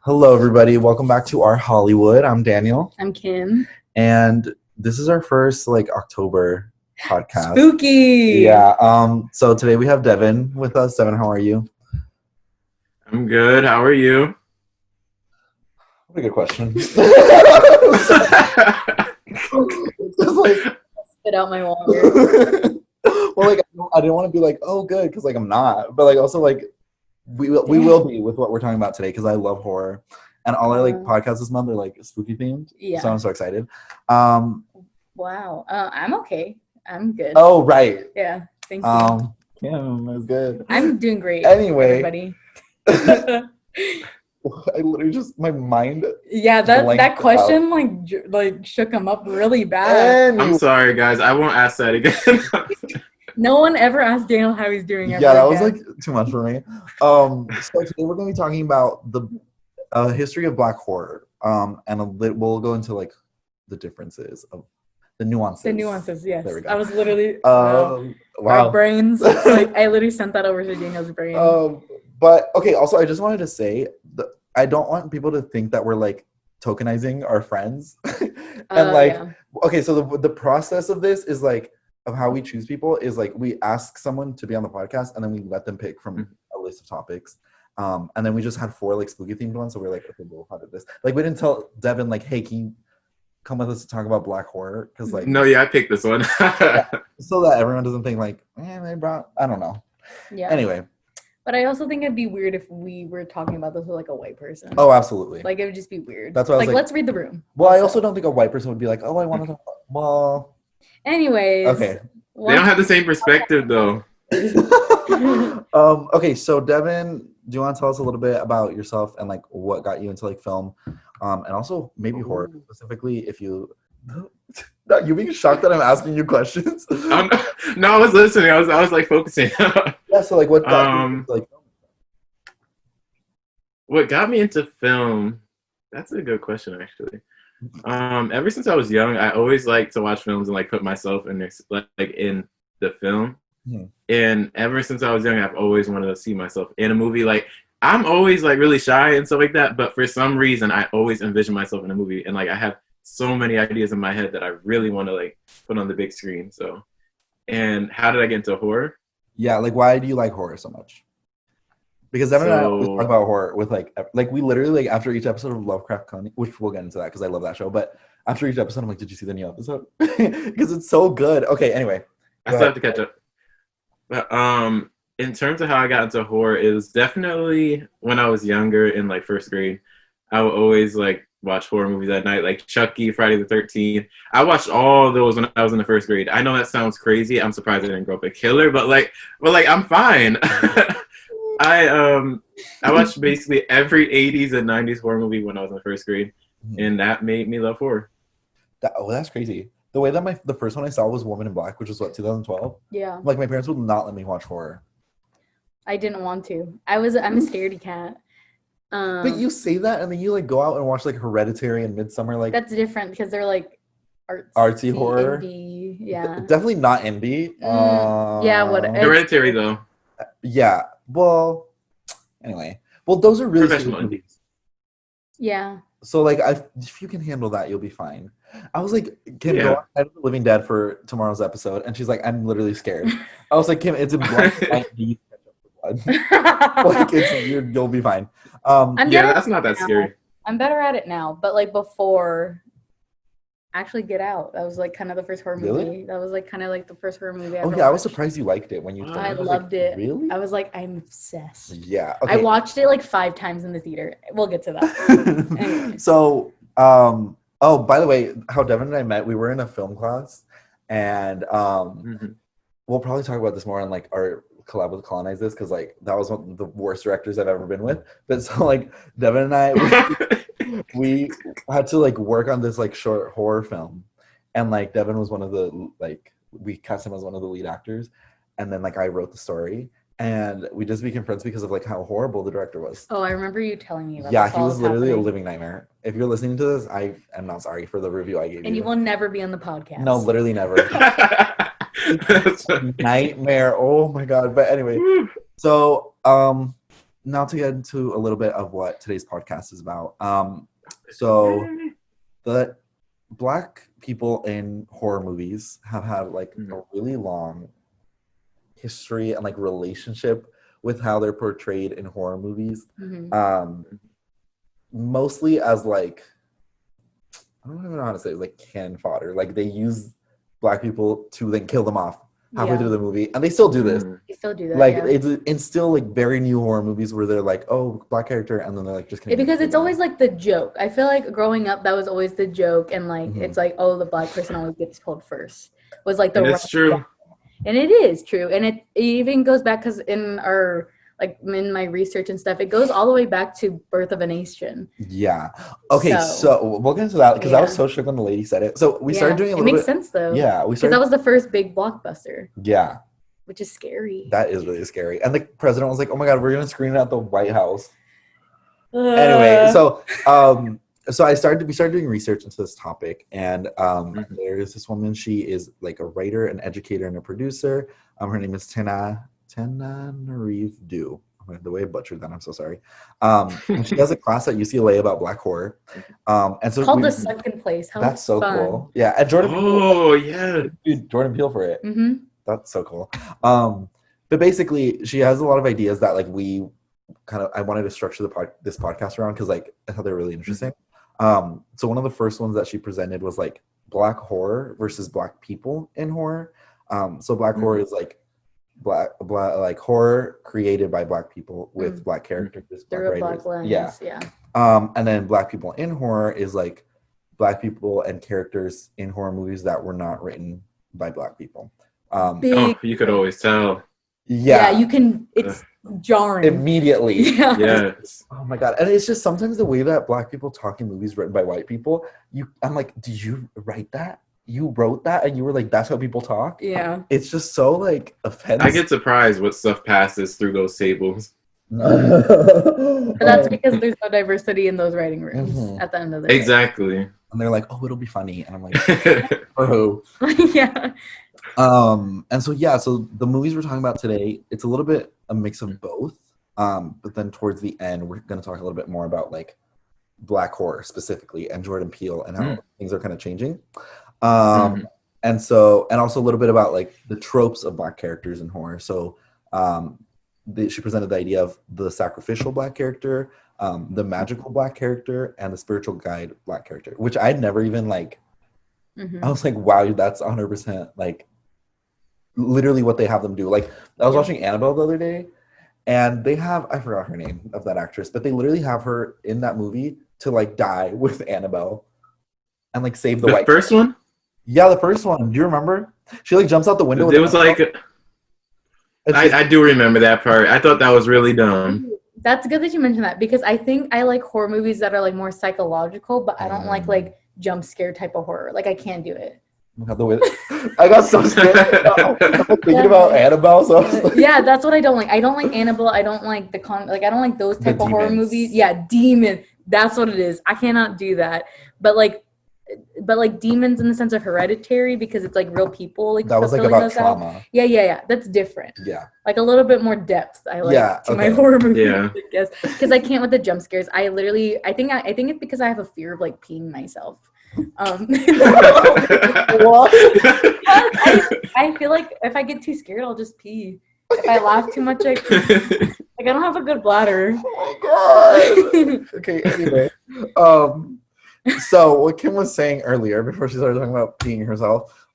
Hello, everybody. Welcome back to our Hollywood. I'm Daniel, I'm Kim. and this is our first October podcast. Spooky. Yeah. So today we have Deven with us. Deven, how are you? I'm good. How are you? What a good question. Spit out my water. Well, I didn't want to be like, oh, good, because I'm not, but also we will be with what we're talking about today because I love horror, and all our podcasts this month are spooky themed. Yeah. So I'm so excited. Wow. I'm okay. I'm good. Oh right. Yeah. Thank you. Kim is good. I'm doing great. Anyway. Everybody. I literally just my mind. Yeah, that question shook him up really bad. I'm sorry, guys. I won't ask that again. No one ever asked Daniel how he's doing. Yeah, that was too much for me. So today we're going to be talking about the history of Black horror, and we'll go into the differences of the nuances. The nuances, yes. There we go. I was literally wow. Our brains. I literally sent that over to Daniel's brain. But okay. Also, I just wanted to say that I don't want people to think that we're tokenizing our friends, and okay. So the process of this is of how we choose people is we ask someone to be on the podcast and then we let them pick from a list of topics. And then we just had 4 spooky themed ones. So we're okay, we'll how did this? We didn't tell Deven hey, can you come with us to talk about Black horror? Because no, I picked this one. So that everyone doesn't think they brought, I don't know. Yeah. Anyway. But I also think it'd be weird if we were talking about this with a white person. Oh, absolutely. It would just be weird. That's why I was let's read the room. Well, I also don't think a white person would be oh, I want to talk about, well. Anyways. Okay. They don't have the same perspective though. Okay, so Deven, do you want to tell us a little bit about yourself and what got you into film, and also maybe horror specifically? If you, you being shocked that I'm asking you questions. No, I was listening. I was focusing. Yeah. So what got you what got me into film? That's a good question, actually. Ever since I was young, I always liked to watch films and put myself in in the film. Hmm. And ever since I was young, I've always wanted to see myself in a movie. I'm always really shy and stuff like that, but for some reason, I always envision myself in a movie, and I have so many ideas in my head that I really want to put on the big screen. So, and how did I get into horror? Yeah, why do you like horror so much? Because Deven and I always talk about horror with we literally after each episode of Lovecraft Country, which we'll get into that because I love that show. But after each episode, I'm did you see the new episode? Because it's so good. Okay, anyway, I still have to catch up. But in terms of how I got into horror, it was definitely when I was younger in first grade. I would always watch horror movies at night, like Chucky, Friday the 13th. I watched all those when I was in the first grade. I know that sounds crazy. I'm surprised I didn't grow up a killer, but I'm fine. I watched basically every 80s and 90s horror movie when I was in the first grade, and that made me love horror. That's crazy. The way that the first one I saw was Woman in Black, which was 2012. Yeah. My parents would not let me watch horror. I didn't want to. I'm a scaredy cat. But you say that, and then you go out and watch Hereditary and Midsommar. That's different because they're artsy horror. Indie. Yeah. Definitely not indie. Yeah. What? Hereditary though. Yeah. Well. Anyway. Well, those are really professional indies. Yeah. So if you can handle that, you'll be fine. I was Kim, go on Night of the Living Dead for tomorrow's episode, and she's I'm literally scared. I was Kim, it's a blood. You'll be fine. That's not that scary. I'm better at it now, but before, actually, Get Out. That was kind of the first horror movie. Really? That was kind of the first horror movie. I I was surprised you liked it when you. I loved it. Really? I was I'm obsessed. Yeah. Okay. I watched it 5 times in the theater. We'll get to that. Anyway. So, by the way, how Deven and I met, we were in a film class, and we'll probably talk about this more on our collab with Colonize This, because that was one of the worst directors I've ever been with. But so Deven and I we had to work on this short horror film, and Deven was one of the we cast him as one of the lead actors, and then I wrote the story, and we just became friends because of how horrible the director was. Oh, I remember you telling me about Yeah, this he was literally a living nightmare. If you're listening to this, I am not sorry for the review I gave you. And you will never be on the podcast. No, literally never. Nightmare. Oh my god. But anyway, so now to get into a little bit of what today's podcast is about. So the Black people in horror movies have had like a really long history and like relationship with how they're portrayed in horror movies. Mostly as like, I don't even know how to say it, like cannon fodder. Like they use Black people to then kill them off halfway through the movie, and they still do this. You still do that, like it's still like very new horror movies where they're like, oh, Black character, and then they're like just because it's always like the joke. I feel like growing up that was always the joke, and like it's like, oh, the Black person always gets killed first was like the it's true. And it is true, and it even goes back because in our like in my research and stuff, it goes all the way back to Birth of a Nation. Yeah. Okay, so we'll get into that because I was so shook when the lady said it. So we started doing a little bit. It makes sense though. Yeah, we started. Because that was the first big blockbuster. Yeah. Which is scary. That is really scary. And the president was like, "Oh my God, we're gonna screen it at the White House." Anyway, so we started doing research into this topic, and there's this woman. She is like a writer, an educator, and a producer. Her name is Tananarive Due. The way I butchered that, I'm so sorry. And she has a class at UCLA about Black horror. And so called The Second Place. That's so cool. Yeah, and Jordan. Jordan Peele for it. That's so cool. But basically, she has a lot of ideas that like I wanted to structure this podcast around because like I thought they were really interesting. So one of the first ones that she presented was like Black horror versus Black people in horror. So Black horror is like black like horror created by Black people with Black characters, Black writers. Black lens, yeah. And then Black people in horror is like Black people and characters in horror movies that were not written by Black people. You could always tell. Yeah, you can. It's jarring immediately. Yeah. Oh my God! And it's just sometimes the way that Black people talk in movies written by white people. I'm like, did you write that? You wrote that, and you were like, that's how people talk. Yeah. It's just so like offensive. I get surprised what stuff passes through those tables. But that's because there's no diversity in those writing rooms at the end of the day. Exactly. And they're like, oh, it'll be funny, and I'm like, for who? Yeah. And so the movies we're talking about today, it's a little bit a mix of both. But then towards the end, we're going to talk a little bit more about like Black horror specifically and Jordan Peele and how things are kind of changing. And also a little bit about like the tropes of Black characters in horror. So she presented the idea of the sacrificial Black character, the magical Black character, and the spiritual guide Black character, which I'd never even like. I was like, wow, that's 100% like literally what they have them do. Like I was watching Annabelle the other day, and they have, I forgot her name of that actress, but they literally have her in that movie to like die with Annabelle and like save the white first one. Yeah, the first one. Do you remember? She like jumps out the window. It was like I do remember that part. I thought that was really dumb. That's good that you mentioned that because I think I like horror movies that are like more psychological, but I don't like jump scare type of horror. Like I can't do it. I got so scared thinking about Annabelle. So like, yeah, that's what I don't like. I don't like Annabelle. I don't like I don't like those type of horror movies. Yeah, demon. That's what it is. I cannot do that. But like demons in the sense of Hereditary because it's like real people. Like that was like about trauma. Yeah. That's different. Yeah, like a little bit more depth. I like to my horror movies. Yeah, I guess because I can't with the jump scares. I think it's because I have a fear of like peeing myself. I feel like if I get too scared, I'll just pee. If I laugh too much, I don't have a good bladder. Oh my God. Okay. Anyway, so what Kim was saying earlier before she started talking about peeing herself,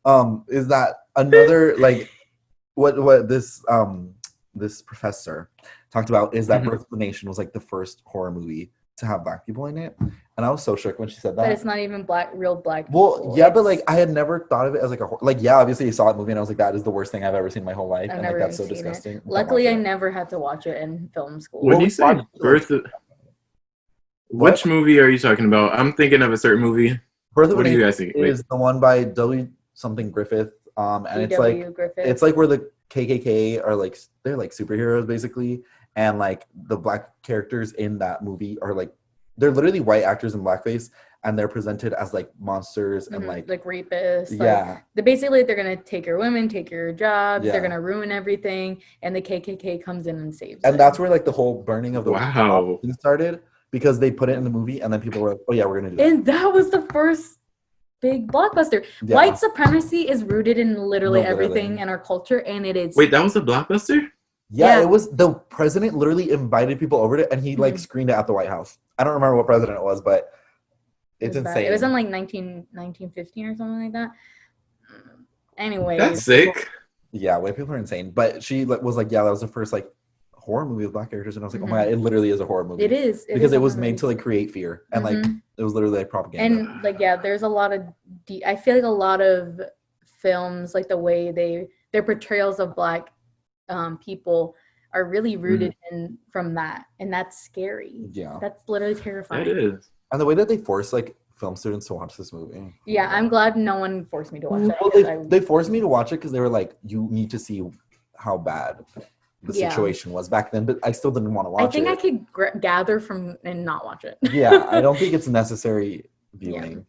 is that another like what this professor talked about is that Birth of a Nation was like the first horror movie to have Black people in it, and I was so shook when she said that. But it's not even real black. Well, yeah, but like I had never thought of it as like obviously I saw that movie and I was like, that is the worst thing I've ever seen in my whole life, and like that's so disgusting. Luckily, I never had to watch it in film school. When you say Birth of... Which movie are you talking about? I'm thinking of a certain movie. Birth of a Nation is the one by W. something Griffith, and it's like Griffith. It's like where the KKK are like they're like superheroes basically, and like the Black characters in that movie are like they're literally white actors in blackface, and they're presented as like monsters and like rapists. Yeah. Like, they're gonna take your women, take your jobs. Yeah. They're gonna ruin everything, and the KKK comes in and saves. And that's where like the whole burning of the wow started, because they put it in the movie, and then people were like, "Oh yeah, we're gonna do that." And that was the first big blockbuster. Yeah. White supremacy is rooted in literally everything in our culture, and it is. Wait, that was a blockbuster? Yeah, it was. The president literally invited people over to it, and he like screened it at the White House. I don't remember what president it was, but it's insane. It was in like 1915 or something like that. Anyway, that's sick. Yeah, white people are insane. But she was like, "Yeah, that was the first like horror movie with black characters," and I was like, "Oh my god, it literally is a horror movie." It is because it was made to like create fear, and like it was literally like propaganda. And like there's a lot of I feel like a lot of films, like the way their portrayals of black people are really rooted in from that, and that's scary. Yeah, that's literally terrifying. It is. And the way that they force like film students to watch this movie. Yeah, I'm glad no one forced me to watch it. Well, they forced me to watch it because they were like, "You need to see how bad the situation was back then," but I still didn't want to watch it. I think I could gather from and not watch it. Yeah, I don't think it's necessary viewing.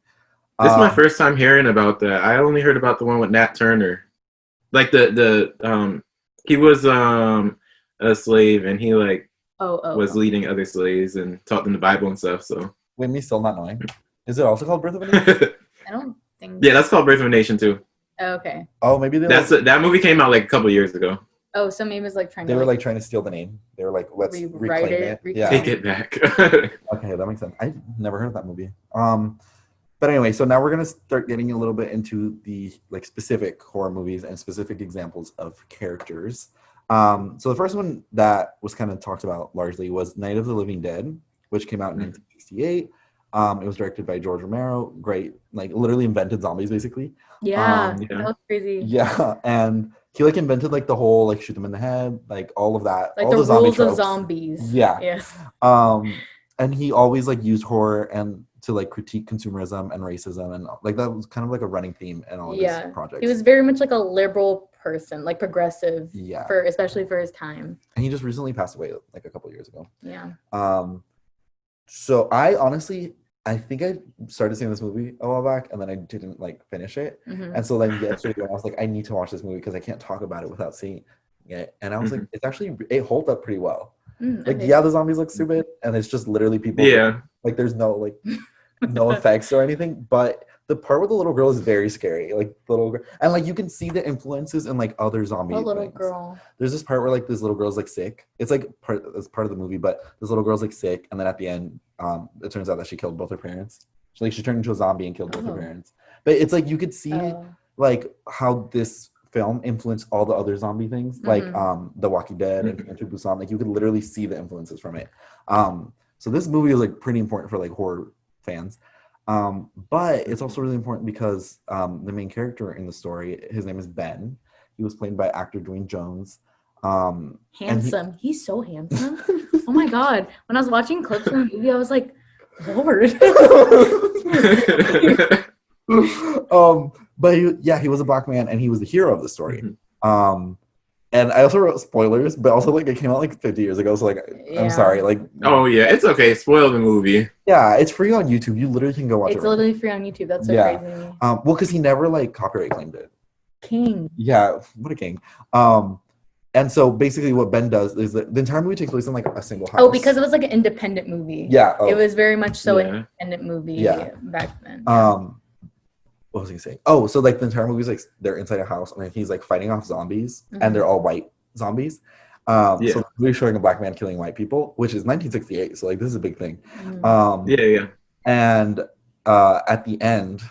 This is my first time hearing about that. I only heard about the one with Nat Turner. Like he was a slave, and he like was leading other slaves and taught them the Bible and stuff. So with me still not knowing, is it also called Birth of a Nation? I don't think. Yeah, that's called Birth of a Nation too. Oh, okay. Oh, maybe that movie came out like a couple years ago. Oh, so maybe it was like trying. They were like trying to steal the name. They were like, "Let's reclaim it. Yeah, take it back." Okay, that makes sense. I never heard of that movie. But anyway, so now we're gonna start getting a little bit into the like specific horror movies and specific examples of characters. So the first one that was kind of talked about largely was Night of the Living Dead, which came out in 1968. It was directed by George Romero. Great, like literally invented zombies basically. Yeah, that was crazy. Yeah, and he like invented like the whole like shoot them in the head, like all of that, like all the zombie rules tropes. of zombies. Yeah. Yes. And he always like used horror and to like critique consumerism and racism, and like that was kind of like a running theme in all of his projects. He was very much like a liberal person, like progressive. Yeah. Especially for his time. And he just recently passed away like a couple years ago. Yeah. So I think I started seeing this movie a while back, and then I didn't like finish it. And so then yesterday I was like, I need to watch this movie because I can't talk about it without seeing it. And I was like, it holds up pretty well. Like, yeah, the zombies look stupid, and it's just literally people. Yeah. Like, there's no like no effects or anything, but the part with the little girl is very scary. Like the little girl, and like you can see the influences in like other zombie. What little girl? There's this part where like this little girl's like sick. It's like part of the movie, but this little girl's like sick, and then at the end, it turns out that she killed both her parents. She turned into a zombie and killed both her parents. But it's like you could see like how this film influenced all the other zombie things, like The Walking Dead and Train to Busan. Like you could literally see the influences from it. So this movie is like pretty important for like horror fans. But it's also really important because the main character in the story, his name is Ben. He was played by actor Dwayne Jones. Handsome. He's so handsome. Oh my god. When I was watching clips of the movie, I was like, Lord. But he was a black man, and he was the hero of the story. And I also wrote spoilers, but also like it came out like 50 years ago, so like I'm sorry. Like oh yeah, it's okay. Spoil the movie. Yeah, it's free on YouTube. You literally can go watch it. It's literally free on YouTube. That's so crazy. Well, because he never like copyright claimed it. King. Yeah, what a king. And so basically what Ben does is that the entire movie takes place in like a single house. Oh, because it was like an independent movie. Yeah. It was very much so an independent movie back then. What was he saying? Oh, so like the entire movie is like they're inside a house, and then he's like fighting off zombies, and they're all white zombies. So the movie showing a black man killing white people, which is 1968, so like this is a big thing. And at the end,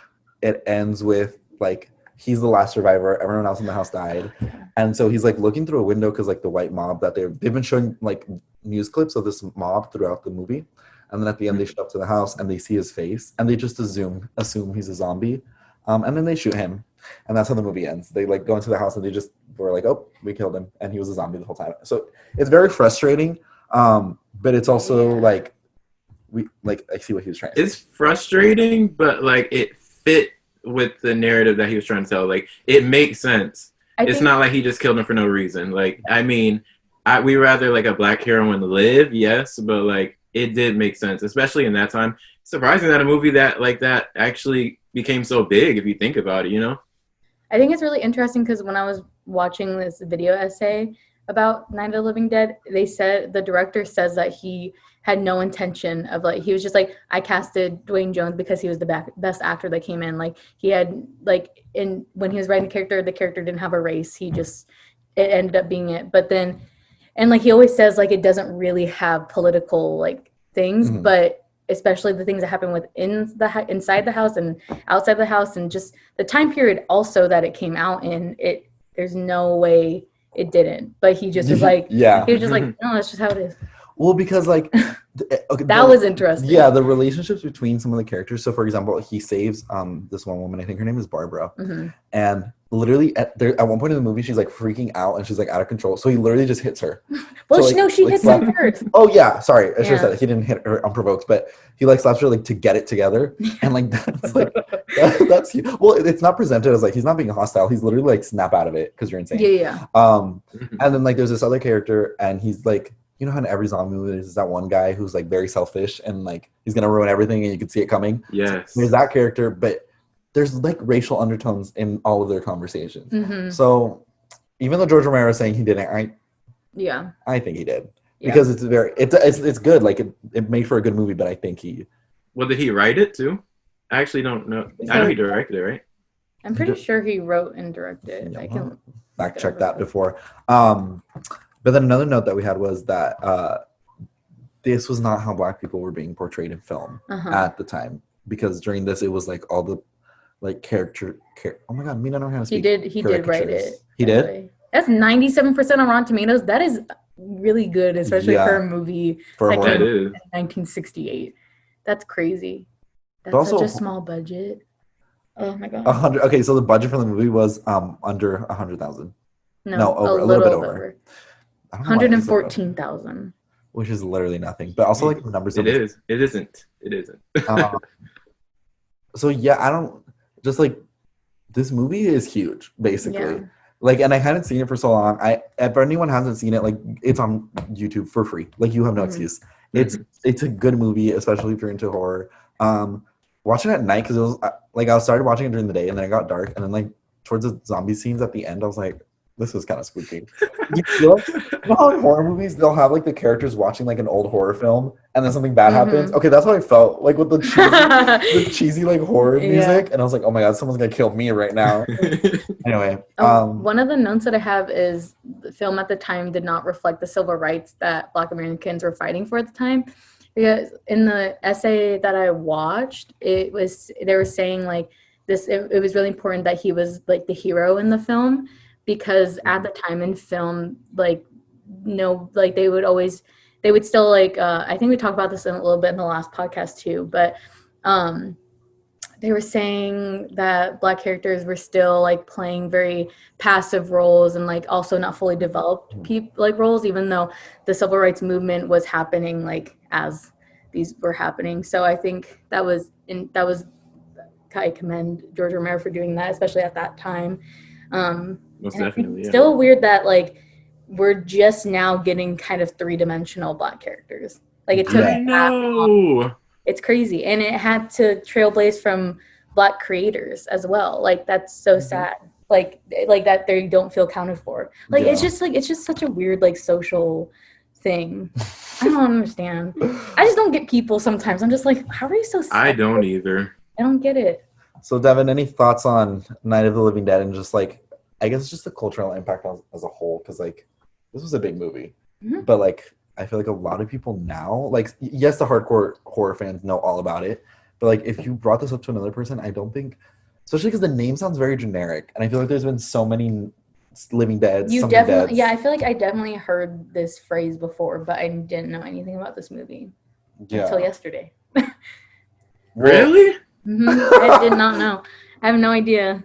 it ends with like he's the last survivor. Everyone else in the house died, and so he's like looking through a window because like the white mob that they've been showing like news clips of this mob throughout the movie, and then at the end they show up to the house and they see his face and they just assume he's a zombie. And then they shoot him, and that's how the movie ends. They like go into the house and they just were like, "Oh, we killed him," and he was a zombie the whole time. So it's very frustrating, but it's also like I see what he was trying to say. It's frustrating, but like it fit with the narrative that he was trying to tell. Like it makes sense. It's not like he just killed him for no reason. Like I mean, we rather like a black heroine live, yes, but like it did make sense, especially in that time. Surprising that a movie that like that actually became so big, if you think about it, you know? I think it's really interesting because when I was watching this video essay about Night of the Living Dead, they said the director says that he had no intention of like, he was just like, I casted Dwayne Jones because he was the best actor that came in. Like he had like when he was writing the character didn't have a race. He just, it ended up being it. But then, and like he always says, like it doesn't really have political like things, but especially the things that happen inside the house and outside the house, and just the time period also that it came out in. There's no way it didn't. But he just was like, he was just like, no, that's just how it is. Well, because like that was interesting. Yeah, the relationships between some of the characters. So, for example, he saves this one woman. I think her name is Barbara, and literally at one point in the movie, she's like freaking out and she's like out of control. So he literally just hits her. Well, so, like, she hits him first. Oh yeah, sorry, I should have said it. He didn't hit her unprovoked, but he like slaps her like to get it together, and like that's like that's well, it's not presented as like he's not being hostile. He's literally like snap out of it because you're insane. Yeah. And then like there's this other character, and he's like. You know how in every zombie movie there's that one guy who's like very selfish and like he's gonna ruin everything and you can see it coming. Yes. There's that character, but there's like racial undertones in all of their conversations. So even though George Romero is saying he didn't, I think he did because it's good. Like it made for a good movie, but I think he. Well, did he write it too? I actually don't know. I know he directed it, right? I'm pretty sure he wrote and directed. I can fact check that before. But then another note that we had was that this was not how Black people were being portrayed in film at the time. Because during this, it was like all the like character. Oh my God, Mina don't know how to speak. He did write it. He did? That's 97% on Rotten Tomatoes. That is really good, especially for a movie that came out in 1968. That's crazy. That's also, such a small budget. Oh my God. 100. Okay, so the budget for the movie was under 100,000. No, over, a little bit over. 114,000, which is literally nothing. But also, like the numbers. It isn't. So yeah, I don't just like this movie is huge, basically. Yeah. Like, and I hadn't seen it for so long. If anyone hasn't seen it, like it's on YouTube for free. Like you have no excuse. It's a good movie, especially if you're into horror. Watching it at night because it was like I started watching it during the day and then it got dark and then like towards the zombie scenes at the end, I was like. This was kind of spooky. You know how in horror movies they'll have like the characters watching like an old horror film and then something bad happens? Okay, that's how I felt like with the cheesy like horror music. And I was like, oh my God, someone's going to kill me right now. Anyway. One of the notes that I have is the film at the time did not reflect the civil rights that Black Americans were fighting for at the time. Because in the essay that I watched, they were saying like this, it was really important that he was like the hero in the film. Because at the time in film, like, no, like they would still like, I think we talked about this in a little bit in the last podcast too, but they were saying that Black characters were still like playing very passive roles and like also not fully developed roles, even though the civil rights movement was happening like as these were happening. So I think I commend George Romero for doing that, especially at that time. Most definitely, yeah. Still weird that like we're just now getting kind of three-dimensional Black characters. Like it took it's crazy, and it had to trailblaze from Black creators as well. Like that's so sad. Like that they don't feel accounted for. Like it's just such a weird like social thing. I don't understand. I just don't get people sometimes. I'm just like, how are you so sad? I don't either. I don't get it. So Deven, any thoughts on Night of the Living Dead and just like I guess just the cultural impact as a whole, because like this was a big movie, but like I feel like a lot of people now, like yes, the hardcore horror fans know all about it, but like if you brought this up to another person, I don't think, especially because the name sounds very generic, and I feel like there's been so many Living Dead. You definitely, I feel like I definitely heard this phrase before, but I didn't know anything about this movie until yesterday. Really? I did not know. I have no idea.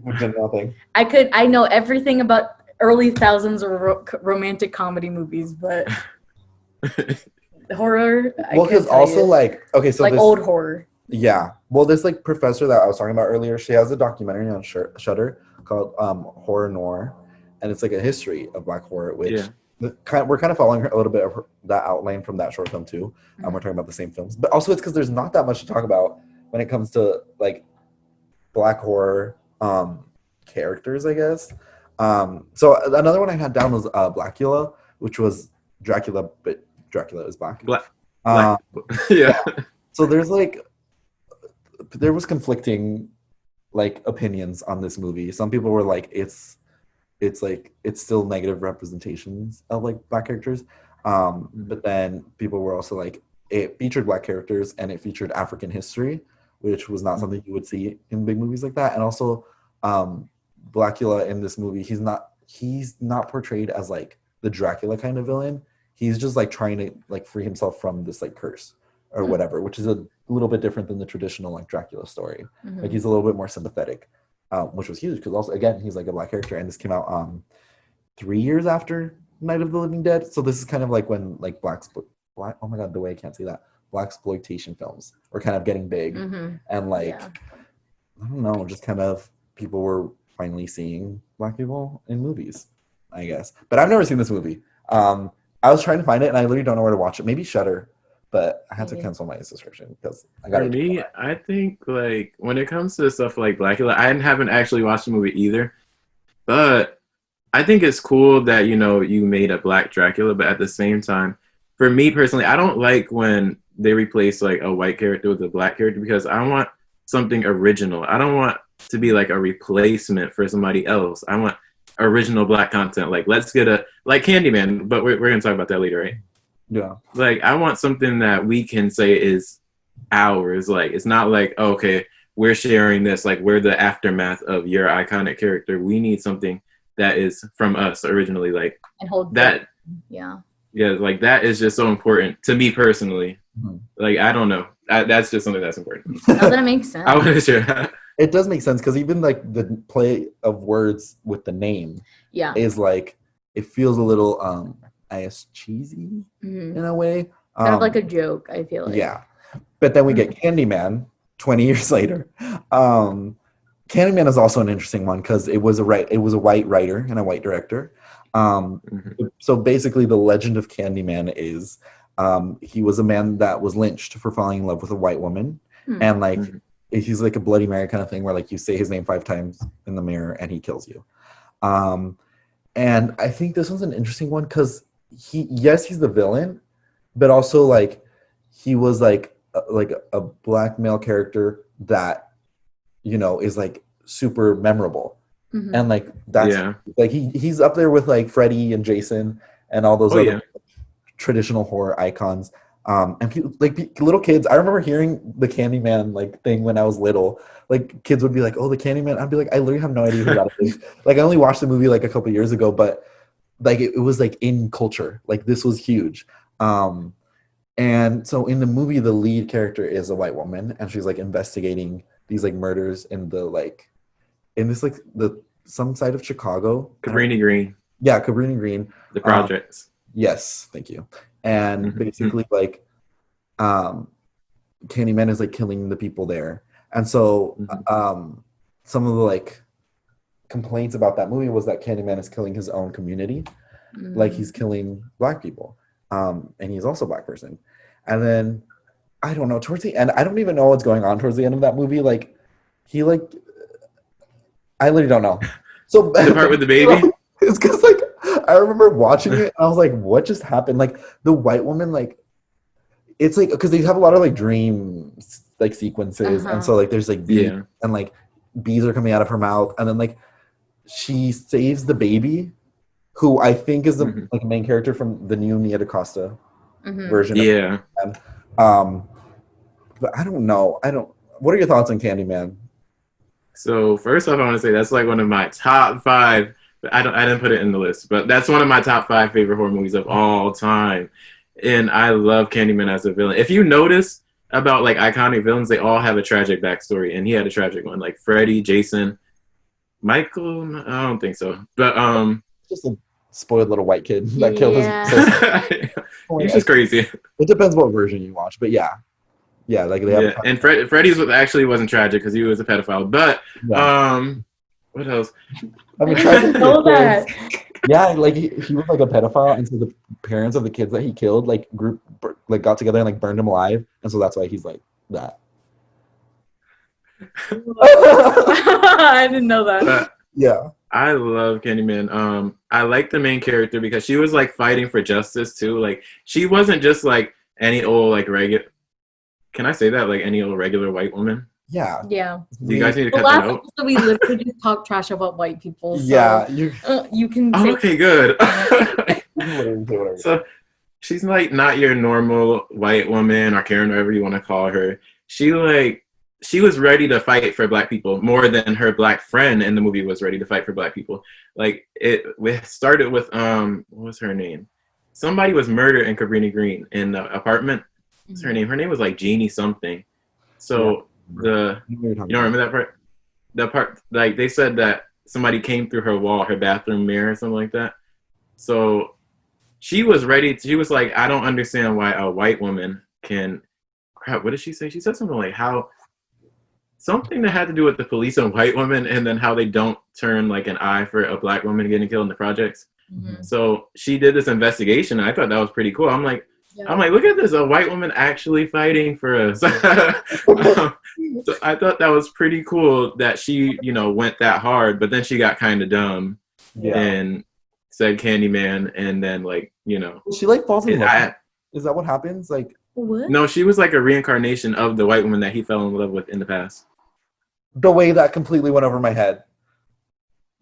Nothing. I know everything about early thousands of romantic comedy movies, but horror. Well, because also like so like old horror. Yeah. Well, this like professor that I was talking about earlier, she has a documentary on Shudder called Horror Noir, and it's like a history of Black horror, which we're kind of following a little bit of that outline from that short film too. We're talking about the same films, but also it's because there's not that much to talk about when it comes to like Black horror characters, I guess. So another one I had down was Blackula, which was Dracula, but Dracula is black. Yeah. Yeah. So there was conflicting like opinions on this movie. Some people were like, it's still negative representations of like black characters. But then people were also like, it featured black characters and it featured African history, which was not something you would see in big movies like that. And also, Blackula in this movie, he's not portrayed as like the Dracula kind of villain. He's just like trying to like free himself from this like curse or whatever, which is a little bit different than the traditional like Dracula story. Like he's a little bit more sympathetic, which was huge because also again he's like a black character, and this came out 3 years after Night of the Living Dead. So this is kind of like when like black oh my god, the way I can't say that, blaxploitation films were kind of getting big, and like I don't know, just kind of people were finally seeing black people in movies, I guess. But I've never seen this movie. I was trying to find it and I literally don't know where to watch it. Maybe Shudder, but I had to cancel my subscription because I got it. For me, I think like when it comes to stuff like Blackula, I haven't actually watched the movie either, but I think it's cool that you made a black Dracula. But at the same time, for me personally, I don't like when they replace like a white character with a black character because I want something original. I don't want to be like a replacement for somebody else. I want original black content. Like let's get like Candyman, but we're gonna talk about that later, right? Yeah. Like I want something that we can say is ours. Like it's not like, okay, we're sharing this, like we're the aftermath of your iconic character. We need something that is from us originally, like and hold that. Yeah, like that is just so important to me personally. Like I don't know, that's just something that's important. Oh, that makes sense. I want to share that. It does make sense because even like the play of words with the name is like, it feels a little I guess cheesy in a way, kind of like a joke, I feel like. Yeah, but then we get Candyman 20 years later. Candyman is also an interesting one because it was a white writer and a white director. So basically the legend of Candyman is he was a man that was lynched for falling in love with a white woman, and like he's like a Bloody Mary kind of thing where like you say his name 5 times in the mirror and he kills you. And I think this one's an interesting one because he's the villain, but also like he was like a black male character that is like super memorable, and like that's like he's up there with like Freddy and Jason and all those other traditional horror icons. And people, like little kids, I remember hearing the Candyman like thing when I was little. Like kids would be like, "Oh, the Candyman." I'd be like, "I literally have no idea who that is." Like I only watched the movie like a couple years ago, but like it was like in culture. Like this was huge. And so in the movie, the lead character is a white woman, and she's like investigating these like murders in some side of Chicago. Cabrini Green. Yeah, Cabrini Green. The projects. Yes, thank you. And basically like Candyman is like killing the people there. And so some of the like complaints about that movie was that Candyman is killing his own community. Like he's killing black people. And he's also a black person. And then I don't know, towards the end, I don't even know what's going on towards the end of that movie. Like he like I literally don't know. So the part with the baby? It's because like I remember watching it and I was like, what just happened? Like the white woman, like it's like because they have a lot of like dream like sequences, and so like there's like bees and like bees are coming out of her mouth, and then like she saves the baby, who I think is the like main character from the new Nia DaCosta version. But I don't know. What are your thoughts on Candyman? So first off, I want to say that's like one of my top 5. I didn't put it in the list, but that's one of my top 5 favorite horror movies of all time. And I love Candyman as a villain. If you notice about like iconic villains, they all have a tragic backstory, and he had a tragic one. Like Freddy, Jason, Michael. I don't think so, but just a spoiled little white kid that killed his sister. He's just crazy. It depends what version you watch, but yeah, like they have. And Freddy's wasn't tragic because he was a pedophile, but what else? I mean, tragic know that. Yeah, like he was like a pedophile, and so the parents of the kids that he killed got together and like burned him alive, and so that's why he's like that. I didn't know that. But Yeah. I love Candyman. I like the main character because she was like fighting for justice too. Like she wasn't just like any old like regular. Can I say that, like any old regular white woman? Yeah. Yeah. Do you guys need to The cut that last out? episode we literally just talk trash about white people. So, Yeah. you can Oh, say okay, good. Whatever. So she's like not your normal white woman or Karen, whatever you want to call her. She was ready to fight for black people more than her black friend in the movie was ready to fight for black people. Like we started with what was her name? Somebody was murdered in Cabrini Green in the apartment. What's her name? Her name was like Jeannie something. So you don't remember that part? That part, like they said that somebody came through her wall, her bathroom mirror, or something like that. So she was ready. She was like, I don't understand why a white woman can. Crap, what did she say? She said something like something that had to do with the police and white women, and then how they don't turn like an eye for a black woman getting killed in the projects. Mm-hmm. So she did this investigation. And I thought that was pretty cool. I'm like, look at this, a white woman actually fighting for us. So I thought that was pretty cool that she, went that hard, but then she got kind of dumb and said Candyman, and then she like falls in love. Is that what happens? Like, what? No, she was like a reincarnation of the white woman that he fell in love with in the past. The way that completely went over my head.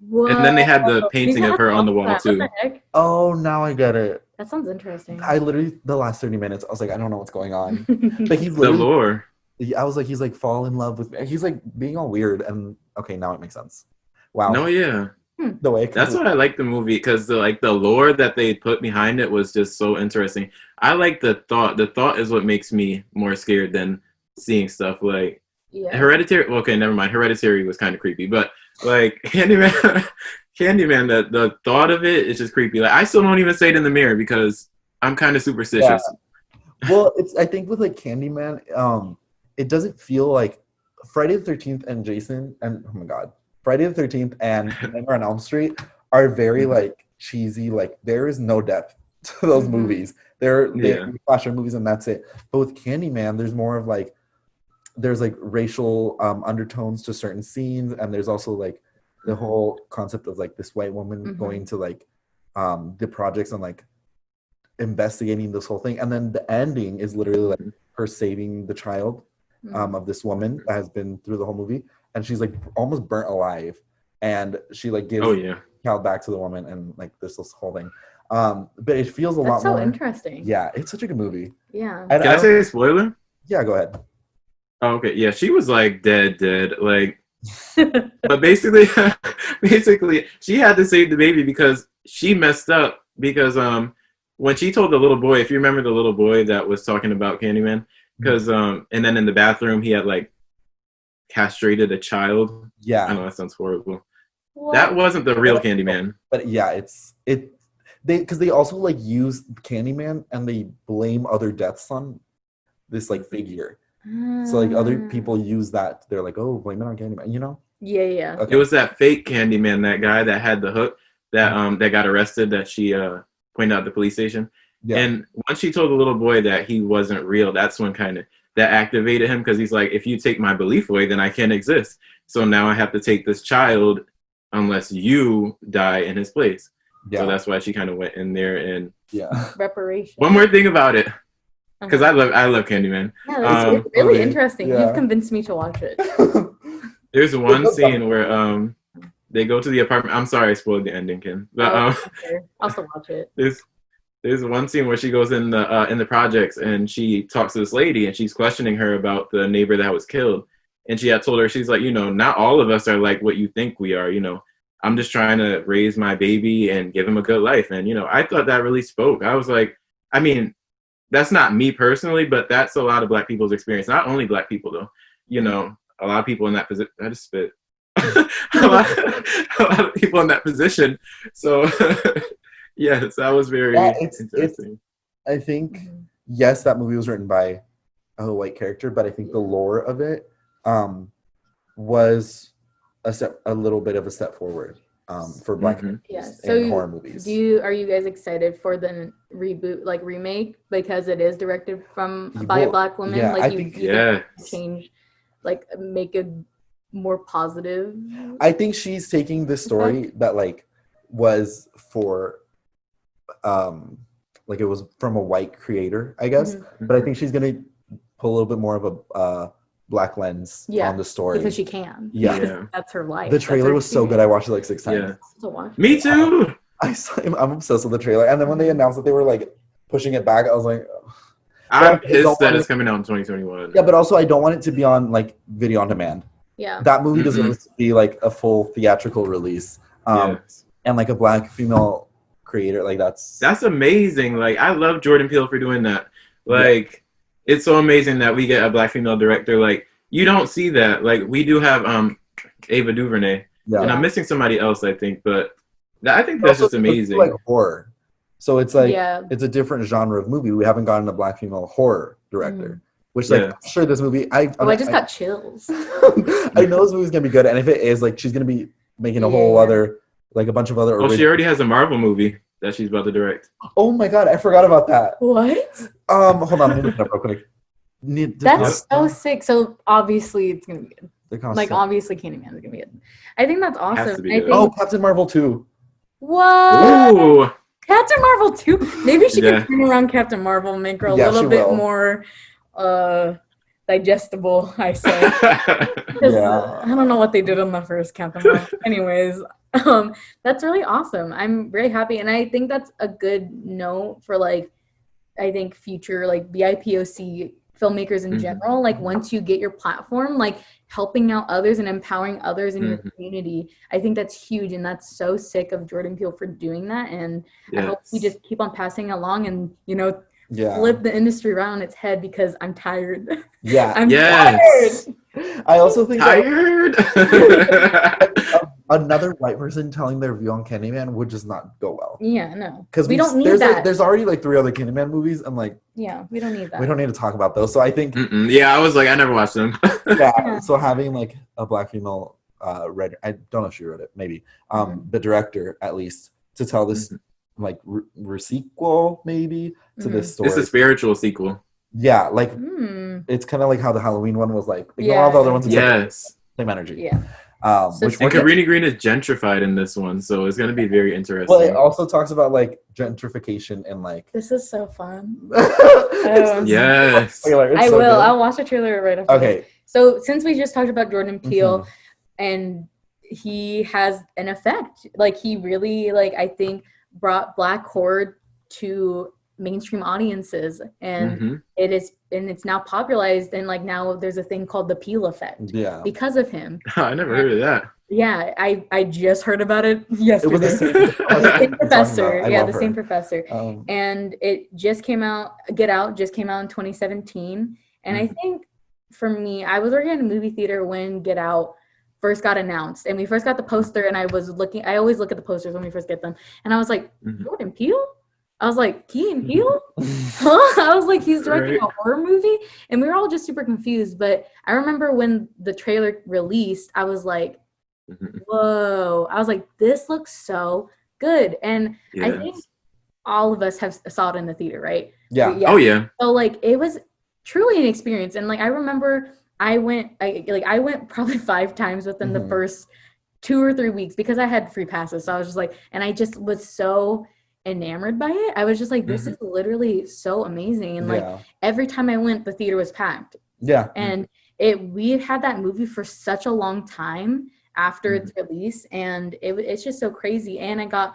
What? And then they had the painting of her on the wall too. What the heck? Oh, now I get it. That sounds interesting. I literally, the last 30 minutes, I was like, I don't know what's going on. But he's the lore. I was like, he's like fall in love with me. He's like being all weird, and okay, now it makes sense. Wow. No, yeah. The way that's why I like the movie, because the lore that they put behind it was just so interesting. I like the thought. The thought is what makes me more scared than seeing stuff like Hereditary. Okay, never mind. Hereditary was kind of creepy, but like Candyman, the thought of it is just creepy. Like I still don't even say it in the mirror because I'm kind of superstitious. Yeah. Well, I think with like Candyman, it doesn't feel like Friday the 13th and Jason and oh my god. Friday the 13th and Nightmare on Elm Street are very like cheesy. Like there is no depth to those movies. They're slasher movies and that's it. But with Candyman, there's more of like there's like racial undertones to certain scenes, and there's also like the whole concept of like this white woman going to like the projects and like investigating this whole thing, and then the ending is literally like her saving the child of this woman that has been through the whole movie. And she's like almost burnt alive, and she like gives the child back to the woman, and like this whole thing. But it feels a lot more. That's so interesting. Yeah, it's such a good movie. Yeah. Can I say a spoiler? Yeah, go ahead. Oh, okay. Yeah, she was like dead, like. But basically, she had to save the baby because she messed up. Because when she told the little boy, if you remember the little boy that was talking about Candyman, because and then in the bathroom he had like castrated a child. Yeah, I know that sounds horrible. What? That wasn't the real Candyman. But yeah, they also like use Candyman and they blame other deaths on this like figure. So like other people use that. They're like, oh, blame it on Candyman. Yeah. Okay. It was that fake Candyman, that guy that had the hook that got arrested. That she pointed out at the police station. Yeah. And once she told the little boy that he wasn't real, that's when kind of that activated him, because he's like, if you take my belief away, then I can't exist. So now I have to take this child unless you die in his place. Yeah. So that's why she kind of went in there and reparation. One more thing about it, because I love Candyman. Yeah, it's really interesting. Yeah. You've convinced me to watch it. There's one scene where they go to the apartment. I'm sorry I spoiled the ending, Kim. But I'll also watch it. There's one scene where she goes in the projects and she talks to this lady and she's questioning her about the neighbor that was killed. And she had told her, she's like, not all of us are like what you think we are. I'm just trying to raise my baby and give him a good life. And, I thought that really spoke. I was like, I mean, that's not me personally, but that's a lot of Black people's experience. Not only Black people, though. A lot of people in that position. I just spit. a lot of people in that position. So... Yes, that was very interesting. I think, yes, that movie was written by a white character, but I think the lore of it was a little bit of a step forward. for Black in horror movies. Are you guys excited for the reboot, like remake, because it is directed by a Black woman? Yeah, like I you think change, like make it more positive. I think she's taking this story that like was for like it was from a white creator, I guess, but I think she's gonna put a little bit more of a Black lens on the story because she can. Yeah. That's her life. The trailer was so good. I watched it like 6 times. Me too. I'm obsessed with the trailer. And then when they announced that they were like pushing it back, I was like, I'm pissed that it's coming out in 2021. Yeah, but also I don't want it to be on like video on demand. Yeah. That movie deserves to be like a full theatrical release. And like a Black female creator, like that's amazing. Like I love Jordan Peele for doing that. Like it's so amazing that we get a Black female director. Like you don't see that. Like we do have Ava DuVernay, and I'm missing somebody else, I think. But I think that's just amazing. Like horror, so it's like it's a different genre of movie. We haven't gotten a Black female horror director, which like I'm sure this movie. I just got chills. I know this movie's gonna be good, and if it is, like she's gonna be making a whole other, like a bunch of other. Oh, she already has a Marvel movie that she's about to direct. Oh my god, I forgot about that. What? Hold on, let me look it up real quick. That's so sick. So obviously it's gonna be good. Like obviously Candyman is gonna be good. I think that's awesome. Captain Marvel 2. What? Ooh. Captain Marvel 2? Maybe she can turn around Captain Marvel and make her a little bit more digestible, I say. I don't know what they did on the first Captain Marvel. Anyways, that's really awesome. I'm very happy, and I think that's a good note for like I think future like BIPOC filmmakers in general. Like once you get your platform, like helping out others and empowering others in your community, I think that's huge, and that's so sick of Jordan Peele for doing that. And I hope we just keep on passing along and flip the industry around its head, because I'm tired. I'm tired. I also think tired. Another white person telling their view on Candyman would just not go well. Yeah, no. Because we don't need that. There's already like 3 other Candyman movies, and like we don't need that. We don't need to talk about those. So I think I was like, I never watched them. So having like a Black female writer, I don't know if she wrote it, maybe the director at least, to tell this like sequel maybe to this story. It's a spiritual sequel. Yeah, like it's kind of like how the Halloween one was like. Ignore all the other ones. Same energy. Yeah. Which Cabrini Green is gentrified in this one, so it's going to be very interesting. Well, it also talks about like gentrification and like. This is so fun. Yes. I'll watch the trailer right after. Okay. So since we just talked about Jordan Peele, and he has an effect, like he really I think brought Black horror to mainstream audiences, and it's now popularized, and like now there's a thing called the Peele effect because of him. I never heard of that. I just heard about it yesterday. It was the same professor. The same professor. And it just came out. Get Out just came out in 2017, and I think for me, I was working in a movie theater when Get Out first got announced, and we first got the poster, and I always look at the posters when we first get them, and I was like, Jordan Peele? I was like, Key and Peele? Huh? I was like, he's directing a horror movie? And we were all just super confused. But I remember when the trailer released, I was like, whoa. I was like, this looks so good. And I think all of us have saw it in the theater, right? Yeah. Oh, yeah. So, like, it was truly an experience. And, like, I remember I went probably 5 times within the first 2 or 3 weeks because I had free passes. So I was just like, and I just was so enamored by it. I was just like, this is literally so amazing. And like every time I went, the theater was packed. And we had that movie for such a long time after its release, and it's just so crazy. And I got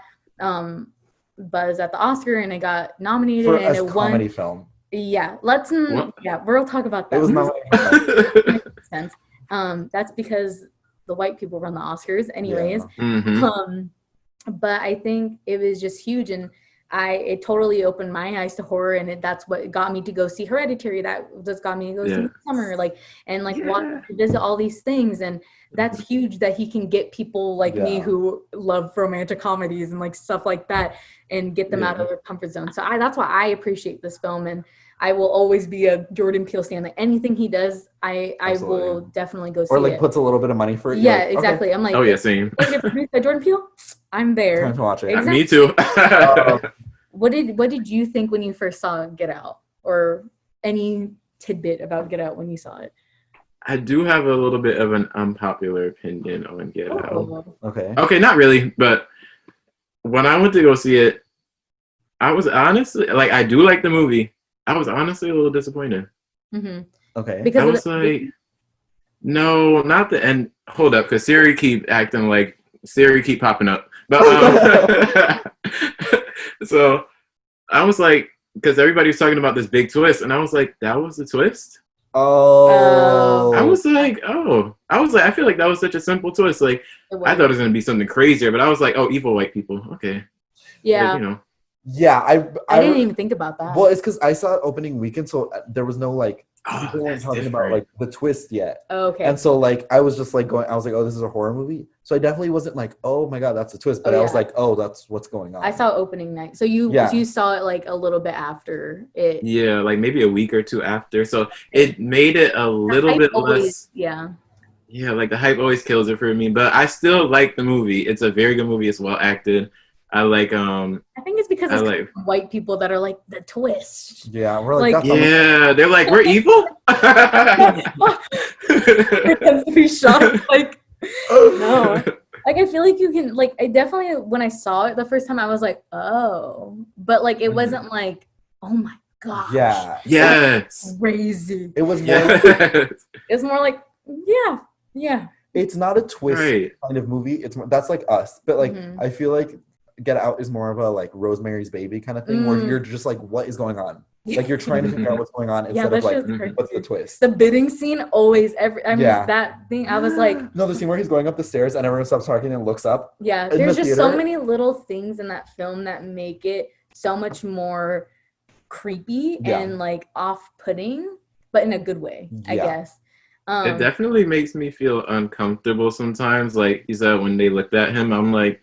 buzz at the Oscar, and I got nominated for and it won comedy film. We'll talk about that. It was sense. That's because the white people run the Oscars anyways. But I think it was just huge, and it totally opened my eyes to horror, and that's what got me to go see Hereditary. That just got me to go see Summer, watch, visit all these things, and that's huge that he can get people like me who love romantic comedies and like stuff like that, and get them out of their comfort zone. So that's why I appreciate this film, and I will always be a Jordan Peele stan. Like anything he does, I will definitely go see it. Or like puts a little bit of money for it. Yeah, like, exactly. Okay. I'm like, oh yeah, same. Produced by Jordan Peele, I'm there. Time to watch it. Exactly. Me too. What did you think when you first saw Get Out, or any tidbit about Get Out when you saw it? I do have a little bit of an unpopular opinion on Get Out. Okay. Okay, not really, but when I went to go see it, I was honestly like, I do like the movie. I was honestly a little disappointed. Mm-hmm. Okay. Because I was like, no, not the end. Hold up, because Siri keep popping up. But so I was like, because everybody was talking about this big twist, and I was like, that was the twist. Oh. I was like, I feel like that was such a simple twist. Like, I thought it was gonna be something crazier, but I was like, oh, evil white people. Okay. Yeah. But, you know. Yeah, I didn't even think about that. Well, it's because I saw it opening weekend, so there was no like people weren't talking about like the twist yet. Oh, okay. And so like I was just like I was like, oh, this is a horror movie. So I definitely wasn't like, oh my god, that's a twist. But I was like, oh, that's what's going on. I saw opening night. So you saw it like a little bit after it. Yeah, like maybe a week or two after. So it made it a little bit less. Yeah. Yeah, like the hype always kills it for me. But I still like the movie. It's a very good movie. It's well acted. I like I think it's because it's white people that are like the twist. Yeah, we're like they're like, we're evil. It tends to be shocked. Like, no. Like I feel like you can like I definitely when I saw it the first time I was like, oh, but like it wasn't like, oh my gosh. Yeah. Yes. Crazy. It was more. It's more like yeah. It's not a twist kind of movie. That's like Us, but like I feel like Get Out is more of a like Rosemary's Baby kind of thing where you're just like, what is going on? Like you're trying to figure out what's going on instead of like what's the twist. The bidding scene always that thing I was like, no, the scene where he's going up the stairs and everyone stops talking and looks up. Yeah, there's just so many little things in that film that make it so much more creepy and like off-putting, but in a good way, I guess. It definitely makes me feel uncomfortable sometimes. Like you said, when they looked at him, I'm like,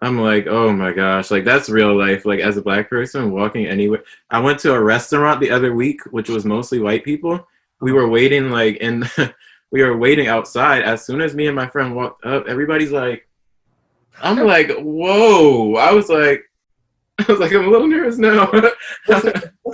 oh my gosh, like that's real life. Like as a Black person walking anywhere. I went to a restaurant the other week, which was mostly white people. We were waiting we were waiting outside. As soon as me and my friend walked up, everybody's like, I'm like, whoa. I was like, I'm a little nervous now. That's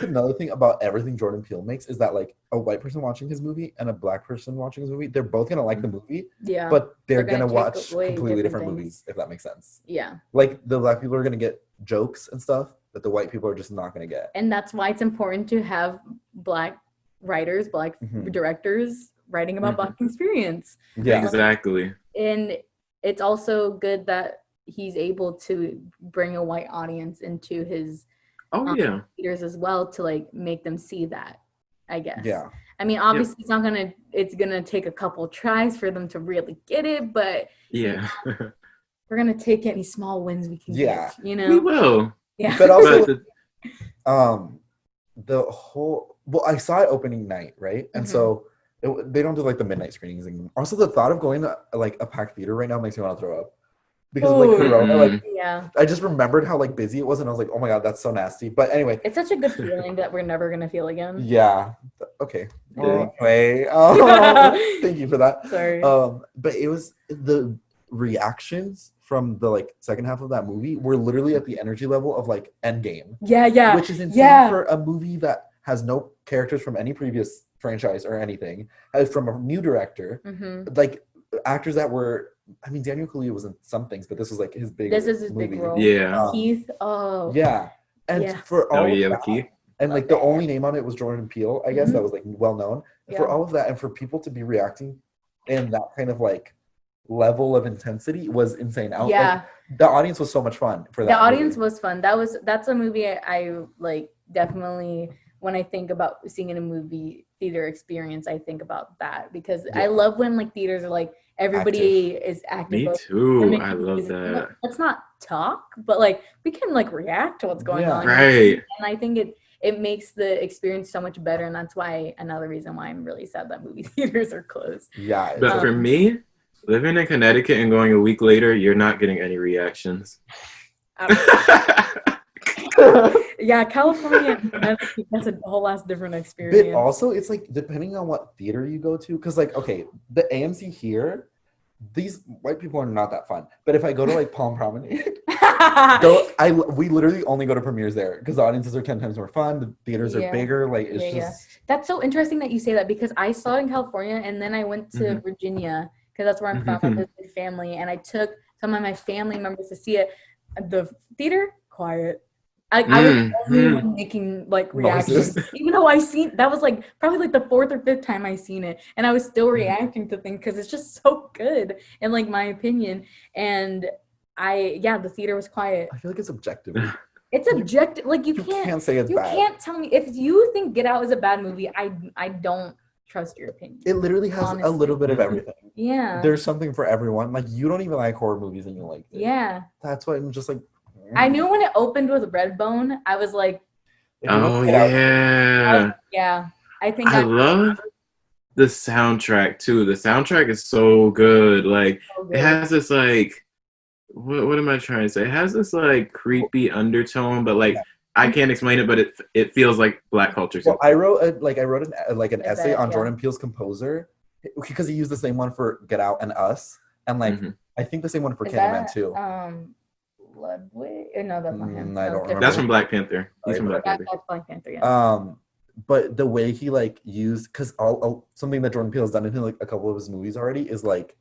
another thing about everything Jordan Peele makes is that like a white person watching his movie and a Black person watching his movie, they're both gonna like the movie. Yeah. But they're gonna watch completely different movies, if that makes sense. Yeah. Like the Black people are gonna get jokes and stuff that the white people are just not gonna get. And that's why it's important to have Black writers, Black directors writing about Black experience. Yeah. Exactly. And it's also good that he's able to bring a white audience into his theaters as well to like make them see that, I guess. Yeah. I mean, obviously it's gonna take a couple tries for them to really get it, but we're gonna take any small wins we can get, you know? We will. Yeah. But also I saw it opening night, right? And so they don't do like the midnight screenings anymore. Also, the thought of going to like a packed theater right now makes me want to throw up. Because like Corona, like I just remembered how like busy it was, and I was like, "Oh my god, that's so nasty." But anyway, it's such a good feeling that we're never gonna feel again. Yeah. Okay. Anyway, thank you for that. Sorry. But it was the reactions from the like second half of that movie were literally at the energy level of like Endgame. Yeah. Which is insane for a movie that has no characters from any previous franchise or anything, from a new director, like actors that were. I mean, Daniel Kaluuya was in some things, but this was like his big. This is his big role. Yeah. Keith. And for all of that, Keith. And like the only name on it was Jordan Peele, I guess that was like well known. For all of that, and for people to be reacting in that kind of like level of intensity was insane. Like, the audience was so much fun for that. The audience was fun. That's a movie I like definitely. When I think about seeing in a movie theater experience, I think about that because I love when like theaters are like everybody is active. Me too. I love that. Let's not talk, but like we can like react to what's going on. Right. And I think it makes the experience so much better, and that's why another reason why I'm really sad that movie theaters are closed. Yeah. But for me, living in Connecticut and going a week later, you're not getting any reactions. Yeah, California, that's a whole last different experience. But also, it's like depending on what theater you go to, because like, okay, the AMC here, these white people are not that fun. But if I go to like Palm Promenade, we literally only go to premieres there because the audiences are 10 times more fun. The theaters are bigger. Like it's just. That's so interesting that you say that because I saw it in California and then I went to Virginia because that's where I'm from. I visited family and I took some of my family members to see it. The theater quiet. I was the only one making like reactions, even though that was like probably like the 4th or 5th time I seen it, and I was still reacting to things because it's just so good in like my opinion. And the theater was quiet. I feel like it's objective. It's objective. Like you can't say it's bad. You can't tell me if you think Get Out is a bad movie. I don't trust your opinion. It literally has a little bit of everything. Yeah. There's something for everyone. Like you don't even like horror movies and you like it. Yeah. That's why I'm just like. I knew when it opened with Redbone, I was like, oh yeah. I think I love the soundtrack too. The soundtrack is so good. Like it has this like what am I trying to say? It has this like creepy undertone, but like I can't explain it, but it feels like Black culture too. Well, I wrote an essay on Jordan Peele's composer because he used the same one for Get Out and Us, and like I think the same one for Candyman too. Ludwig? No, that's not him. I don't remember. That's from Black Panther. He's from Black Panther. That's Black Panther. Yeah. But the way he like used, because something that Jordan Peele has done in like a couple of his movies already is like,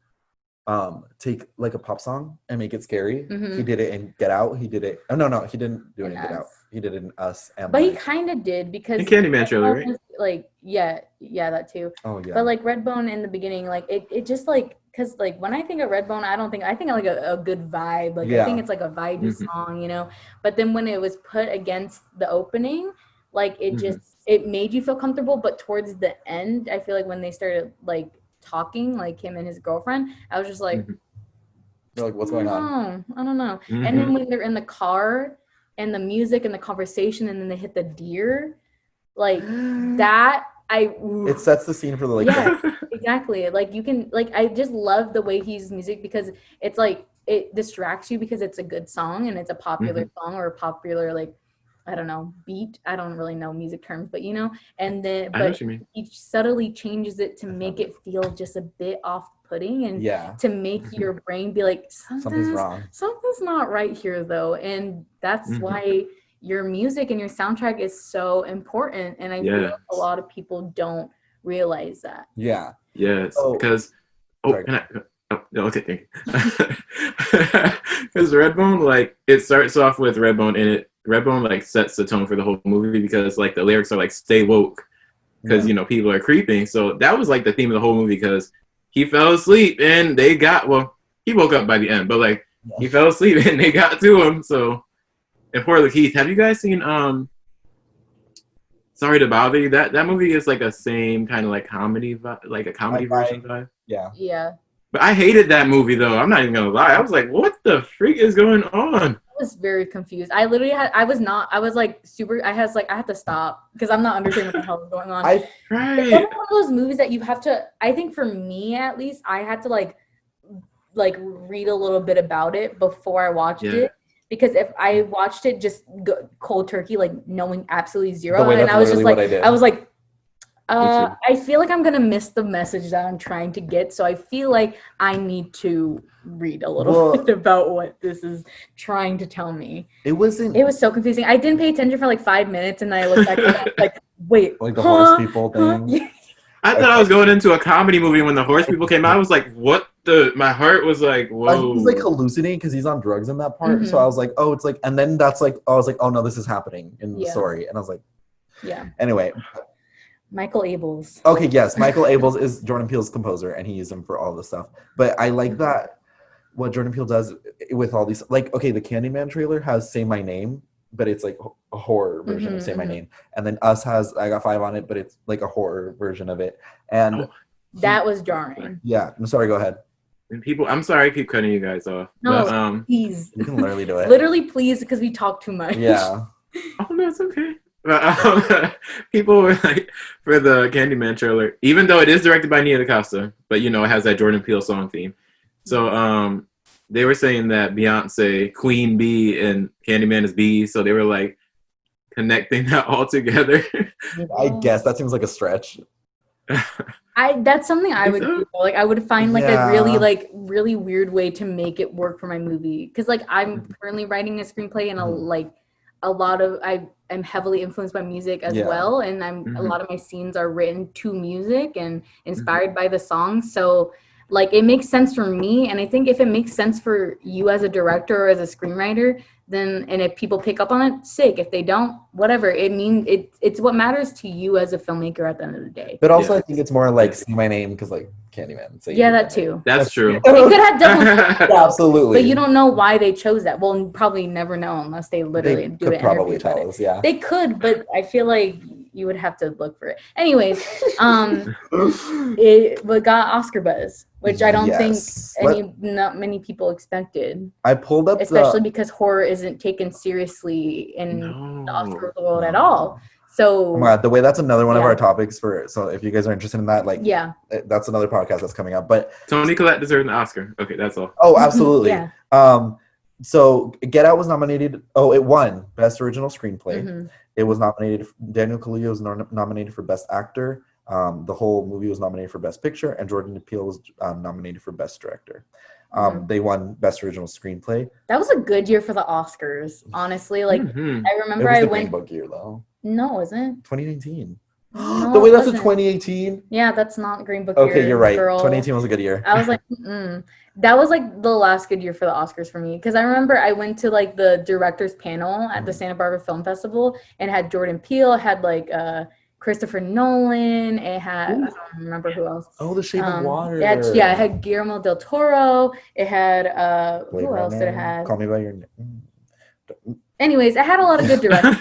take like a pop song and make it scary. He did it in Get Out. He did it. Oh no, he didn't do it in Get Out. He did it in Us. And but he kind of did because in Candyman trailer, right? Like that too. Oh yeah. But like Redbone in the beginning, like it just like. Because like when I think of Redbone, I think like a good vibe. Like I think it's like a vibey song, you know. But then when it was put against the opening, like it just it made you feel comfortable. But towards the end, I feel like when they started like talking, like him and his girlfriend, I was just like, you're like, what's going on? I don't know. And then when they're in the car and the music and the conversation, and then they hit the deer, like that. It sets the scene for the like exactly. Like you can like I just love the way he uses music because it's like it distracts you because it's a good song and it's a popular song or a popular like I don't know beat. I don't really know music terms, but you know. And then but he subtly changes it to make it feel just a bit off-putting and to make your brain be like something's wrong. Something's not right here though, and that's why. Your music and your soundtrack is so important, and I feel like a lot of people don't realize that. Yeah. Yes. Because okay, thank you. Because Redbone, like it starts off with Redbone, and Redbone like sets the tone for the whole movie because like the lyrics are like "Stay woke," because you know people are creeping. So that was like the theme of the whole movie because he fell asleep and he woke up by the end, but like he fell asleep and they got to him. So. And poor Lakeith, have you guys seen Sorry to Bother You? That movie is like a same kind of like comedy, like a comedy version vibe. Yeah. Yeah. But I hated that movie though. I'm not even gonna lie. I was like, what the freak is going on? I was very confused. I literally had I had to stop because I'm not understanding what the hell is going on. Right. It's one of those movies that you have to I think for me at least, I had to like read a little bit about it before I watched it. Because if I watched it just cold turkey, like knowing absolutely zero, and I was just like, I feel like I'm gonna miss the message that I'm trying to get. So I feel like I need to read a little bit about what this is trying to tell me. It was so confusing. I didn't pay attention for like 5 minutes, and then I looked back and I was like, wait, like the horse people thing. I thought I was going into a comedy movie when the horse people came out. I was like, what the? My heart was like, whoa. He's like hallucinating because he's on drugs in that part. So I was like, oh, it's like, and then that's like, I was like, oh no, this is happening in the story. And I was like, Anyway. Michael Abels. Okay, yes. Michael Abels is Jordan Peele's composer and he used him for all this stuff. But I like that what Jordan Peele does with all these, like, okay, the Candyman trailer has Say My Name, but it's like a horror version of Say My Name. And then Us has I Got Five on It, but it's like a horror version of it. And that was jarring. Yeah. I'm sorry, go ahead. And people, I'm sorry I keep cutting you guys off. No, but, please. You can literally do it. Literally, please, because we talk too much. Yeah. Oh, no, it's okay. But people were like, for the Candyman trailer, even though it is directed by Nia DaCosta, but you know, it has that Jordan Peele song theme. So they were saying that Beyonce, Queen Bee, and Candyman is B. So they were like, connecting that all together. I guess that seems like a stretch. That's something I would do. Like I would find like a really weird way to make it work for my movie, because like I'm currently writing a screenplay, and a lot of I am heavily influenced by music as well, and a lot of my scenes are written to music and inspired by the songs. So like it makes sense for me, and I think if it makes sense for you as a director or as a screenwriter, then and if people pick up on it, sick. If they don't, whatever. It's what matters to you as a filmmaker at the end of the day. But also I think it's more like say my name, because like Candyman. That too. That's true. It could have definitely absolutely. But you don't know why they chose that. Well, probably never know unless they literally do an interview about it. Yeah. They could, but I feel like you would have to look for it. Anyways, it got Oscar buzz, which I don't think not many people expected. I pulled up especially because horror isn't taken seriously in the Oscar world at all. So oh my God, the way that's another one of our topics so if you guys are interested in that, like that's another podcast that's coming up. But Toni Collette deserves an Oscar. Okay, that's all. Oh, absolutely. So Get Out was nominated. Oh, it won Best Original Screenplay. It was nominated. Daniel Kaluuya was nominated for Best Actor. The whole movie was nominated for Best Picture, and Jordan Peele was nominated for Best Director. They won Best Original Screenplay. That was a good year for the Oscars, honestly. Like I remember I went. Green Book year though. No, it wasn't. 2019. No, the way that's a 2018. Yeah, that's not Green Book year. Okay, you're right. Girl. 2018 was a good year. I was like, that was like the last good year for the Oscars for me, because I remember I went to like the directors panel at the Santa Barbara Film Festival, and it had Jordan Peele, it had like Christopher Nolan, it had I don't remember who else. Oh, The Shape of Water. It had Guillermo del Toro. It had who else did it have? Call Me by Your Name. Anyways, it had a lot of good directors.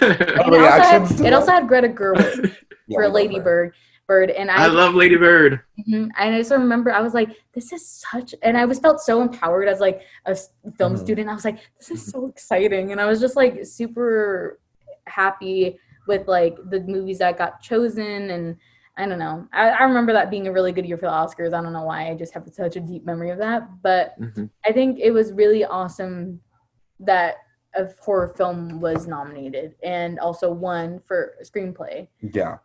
It also had Greta Gerwig for Lady Bird. And I love Lady Bird. And I just remember I was like, this is such, and I felt so empowered as like a film student. I was like, this is so exciting, and I was just like super happy with like the movies that got chosen. And I don't know, I remember that being a really good year for the Oscars. I don't know why, I just have such a deep memory of that, but I think it was really awesome that a horror film was nominated and also won for screenplay. Yeah.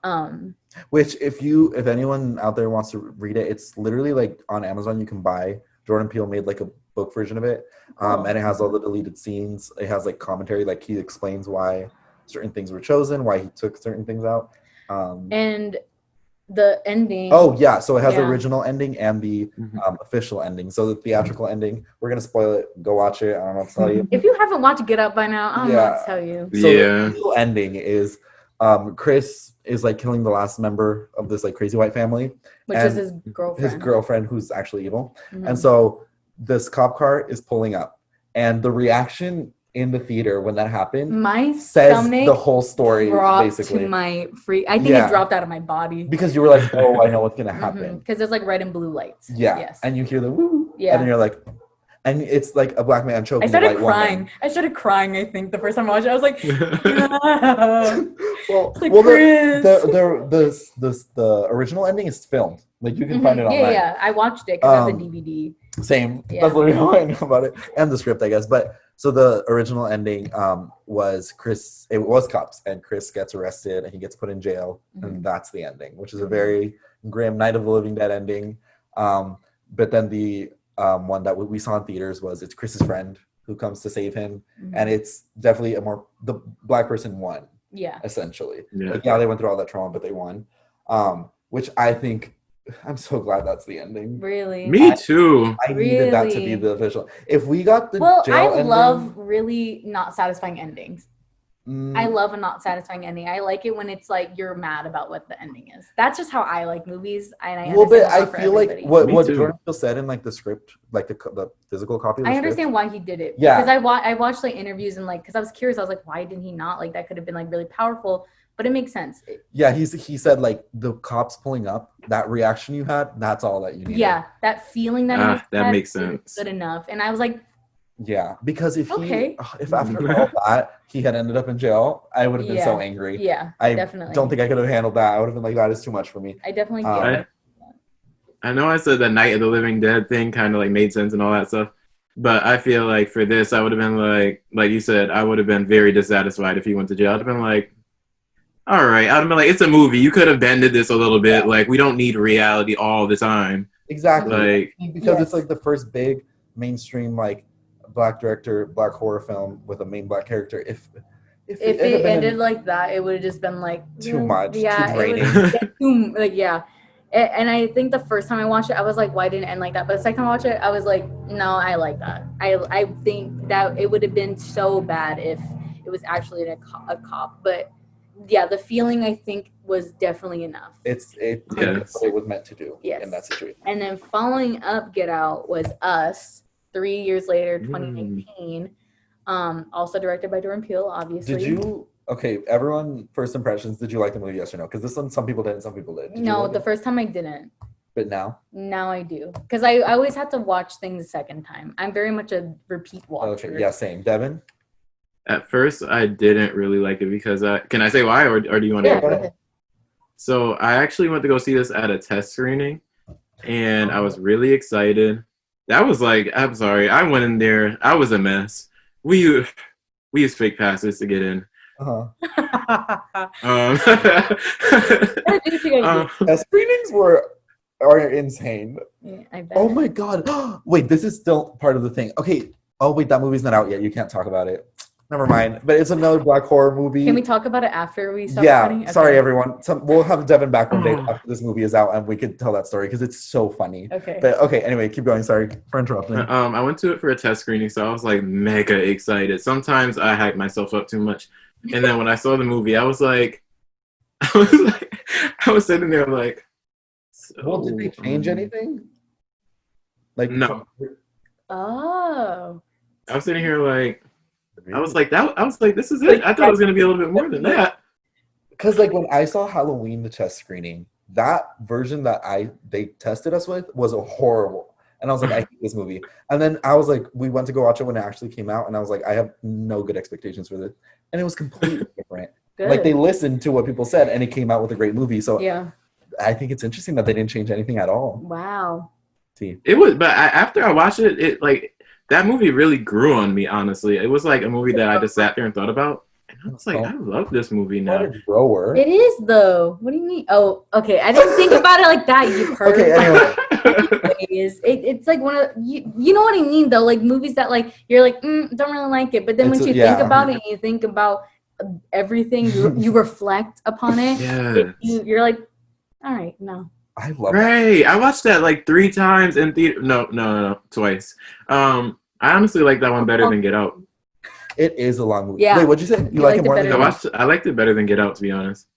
Which if anyone out there wants to read it, it's literally like on Amazon you can buy. Jordan Peele made like a book version of it. And it has all the deleted scenes. It has like commentary, like he explains why certain things were chosen, why he took certain things out. And the ending. Oh yeah, so it has the original ending and the official ending. So the theatrical ending, we're gonna spoil it. Go watch it. I don't know what to tell you. If you haven't watched Get Up by now, I don't know what to tell you. So the official ending is Chris is like killing the last member of this like crazy white family, which is his girlfriend. His girlfriend, who's actually evil. And so this cop car is pulling up, and the reaction in the theater when that happened, my says the whole story basically. I think it dropped out of my body because you were like, oh, I know what's gonna happen, because there's like red and blue lights. And you hear the woo, and then you're like, and it's like a black man choking. I started crying. I think the first time I watched it, I was like, the original ending is filmed. Like you can find it online. Yeah, I watched it because I have the DVD. Same. That's literally how I know about it, and the script, I guess. But so the original ending was Chris. It was cops, and Chris gets arrested, and he gets put in jail, and that's the ending, which is a very grim Night of the Living Dead ending. But then the one that we saw in theaters was it's Chris's friend who comes to save him, and it's definitely the black person won. Yeah, essentially. Yeah, they went through all that trauma, but they won. Which I think. I'm so glad that's the ending. Really? Me too. I needed that to be the official. If we got the jail ending, love really not satisfying endings. I love a not satisfying ending. I like it when it's like you're mad about what the ending is. That's just how I like movies. And I feel like what Jordan Peele said in like the script, like the physical copy of the I understand why he did it. Yeah. Because I watched like interviews and like, because I was curious. I was like, why didn't he not? Like that could have been like really powerful. But it makes sense. Yeah, he said like the cops pulling up, that reaction you had, that's all that you need. Yeah, that feeling that makes sense. Good enough. And I was like, yeah, because if after all that he had ended up in jail, I would have been so angry. Yeah, I definitely don't think I could have handled that. I would have been like, that is too much for me. I definitely get it. I know I said the Night of the Living Dead thing kind of like made sense and all that stuff. But I feel like for this, I would have been like you said, I would have been very dissatisfied if he went to jail. I'd have been like, all right. I'd be like, it's a movie. You could have bended this a little bit. Like, we don't need reality all the time. Exactly. Like, because it's like the first big mainstream like black director, black horror film with a main black character. If it ended like that, it would have just been like too much, yeah, too draining. too, like yeah. And I think the first time I watched it, I was like, why didn't it end like that? But the second time I watched it, I was like, no, I like that. I think that it would have been so bad if it was actually a cop. But yeah, the feeling I think was definitely enough. It's what it was meant to do in that situation. And then following up Get Out was Us 3 years later, 2019. Also directed by Jordan Peele, obviously. Everyone, first impressions, did you like the movie, yes or no? Because this one, some people didn't, some people did. No, the first time I didn't. But now? Now I do. Because I always have to watch things a second time. I'm very much a repeat watcher. Okay, yeah, same. Devin? At first, I didn't really like it because can I say why, or do you want to? Go ahead. So I actually went to go see this at a test screening, and I was really excited. That was like, I'm sorry, I went in there. I was a mess. We used fake passes to get in. Test screenings are insane. Yeah, I bet. Oh my god! Wait, this is still part of the thing. Okay. Oh wait, that movie's not out yet. You can't talk about it. Never mind. But it's another black horror movie. Can we talk about it after we stop recording? Okay. Sorry everyone. We'll have Devin back one day after this movie is out, and we could tell that story because it's so funny. Okay. But okay. Anyway, keep going. Sorry for interrupting. I went to it for a test screening, so I was like mega excited. Sometimes I hype myself up too much, and then when I saw the movie, I was sitting there like. Well, did they change anything? Like no. Oh. I was sitting here like. I was like, this is it. I thought it was gonna be a little bit more than that. Because like when I saw Halloween, the test screening, that version that they tested us with was horrible, and I was like, I hate this movie. And then I was like, we went to go watch it when it actually came out, and I was like, I have no good expectations for this, and it was completely different. Good. Like they listened to what people said, and it came out with a great movie. So yeah, I think it's interesting that they didn't change anything at all. Wow. See, it was, but after I watched it, it like. That movie really grew on me, honestly. It was like a movie that I just sat there and thought about. And I was like, I love this movie now. What a grower. It is, though. What do you mean? Oh, okay. I didn't think about it like that, you perv. Okay, anyway. It's like one of, you know what I mean, though? Like movies that like, you're like, don't really like it. But then once you think about it and you think about everything, you reflect upon it. Yes. You're like, all right, no. I love it. I watched that like 3 times in theater. No, twice. I honestly like that one better than Get Out. It is a long movie. Yeah. Wait, what'd you say? You like it more than Get Out? I liked it better than Get Out, to be honest.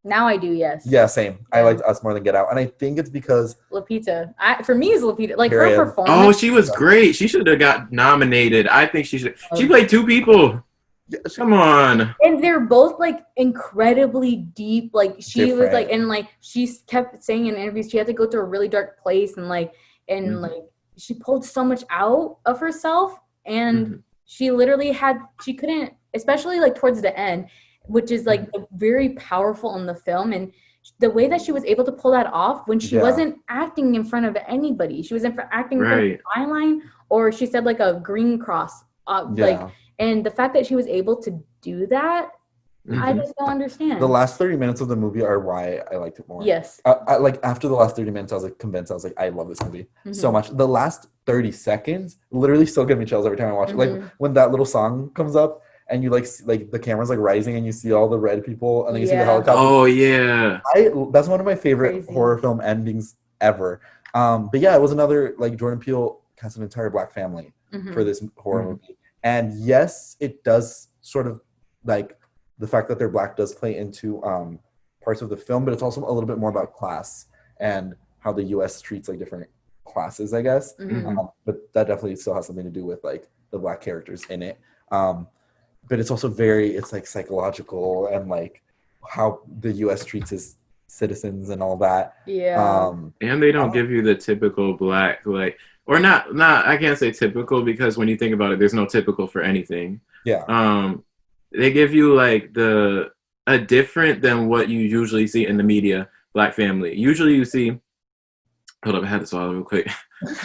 Now I do, yes. Yeah, same. I liked Us more than Get Out, and I think it's because Lupita. For me, it's Lupita. Like her performance. Oh, she was great. She should have got nominated. I think she should. She played 2 people. Come on. And they're both like incredibly deep. Like she was like, and like she kept saying in interviews she had to go through a really dark place, and like she pulled so much out of herself, and she literally she couldn't, especially like towards the end, which is like very powerful in the film, and the way that she was able to pull that off when she wasn't acting in front of anybody. She was acting in front of the byline, or she said like a green cross, like. And the fact that she was able to do that, I just don't understand. The last 30 minutes of the movie are why I liked it more. Yes. I like after the last 30 minutes, I was like convinced. I was like, I love this movie so much. The last 30 seconds literally still give me chills every time I watch it. Like when that little song comes up and you like the camera's like rising and you see all the red people and then you see the helicopter. Oh yeah. That's one of my favorite horror film endings ever. But yeah, it was another like Jordan Peele cast an entire black family for this horror movie. And yes, it does sort of like the fact that they're black does play into parts of the film, but it's also a little bit more about class and how the U.S. treats like different classes, I guess. But that definitely still has something to do with like the black characters in it. But it's also it's like psychological and like how the U.S. treats its citizens and all that. Yeah. And they don't give you the typical black like. Or not, I can't say typical because when you think about it, there's no typical for anything. Yeah. They give you like a different than what you usually see in the media, black family. Usually you see, hold up, I had to swallow real quick.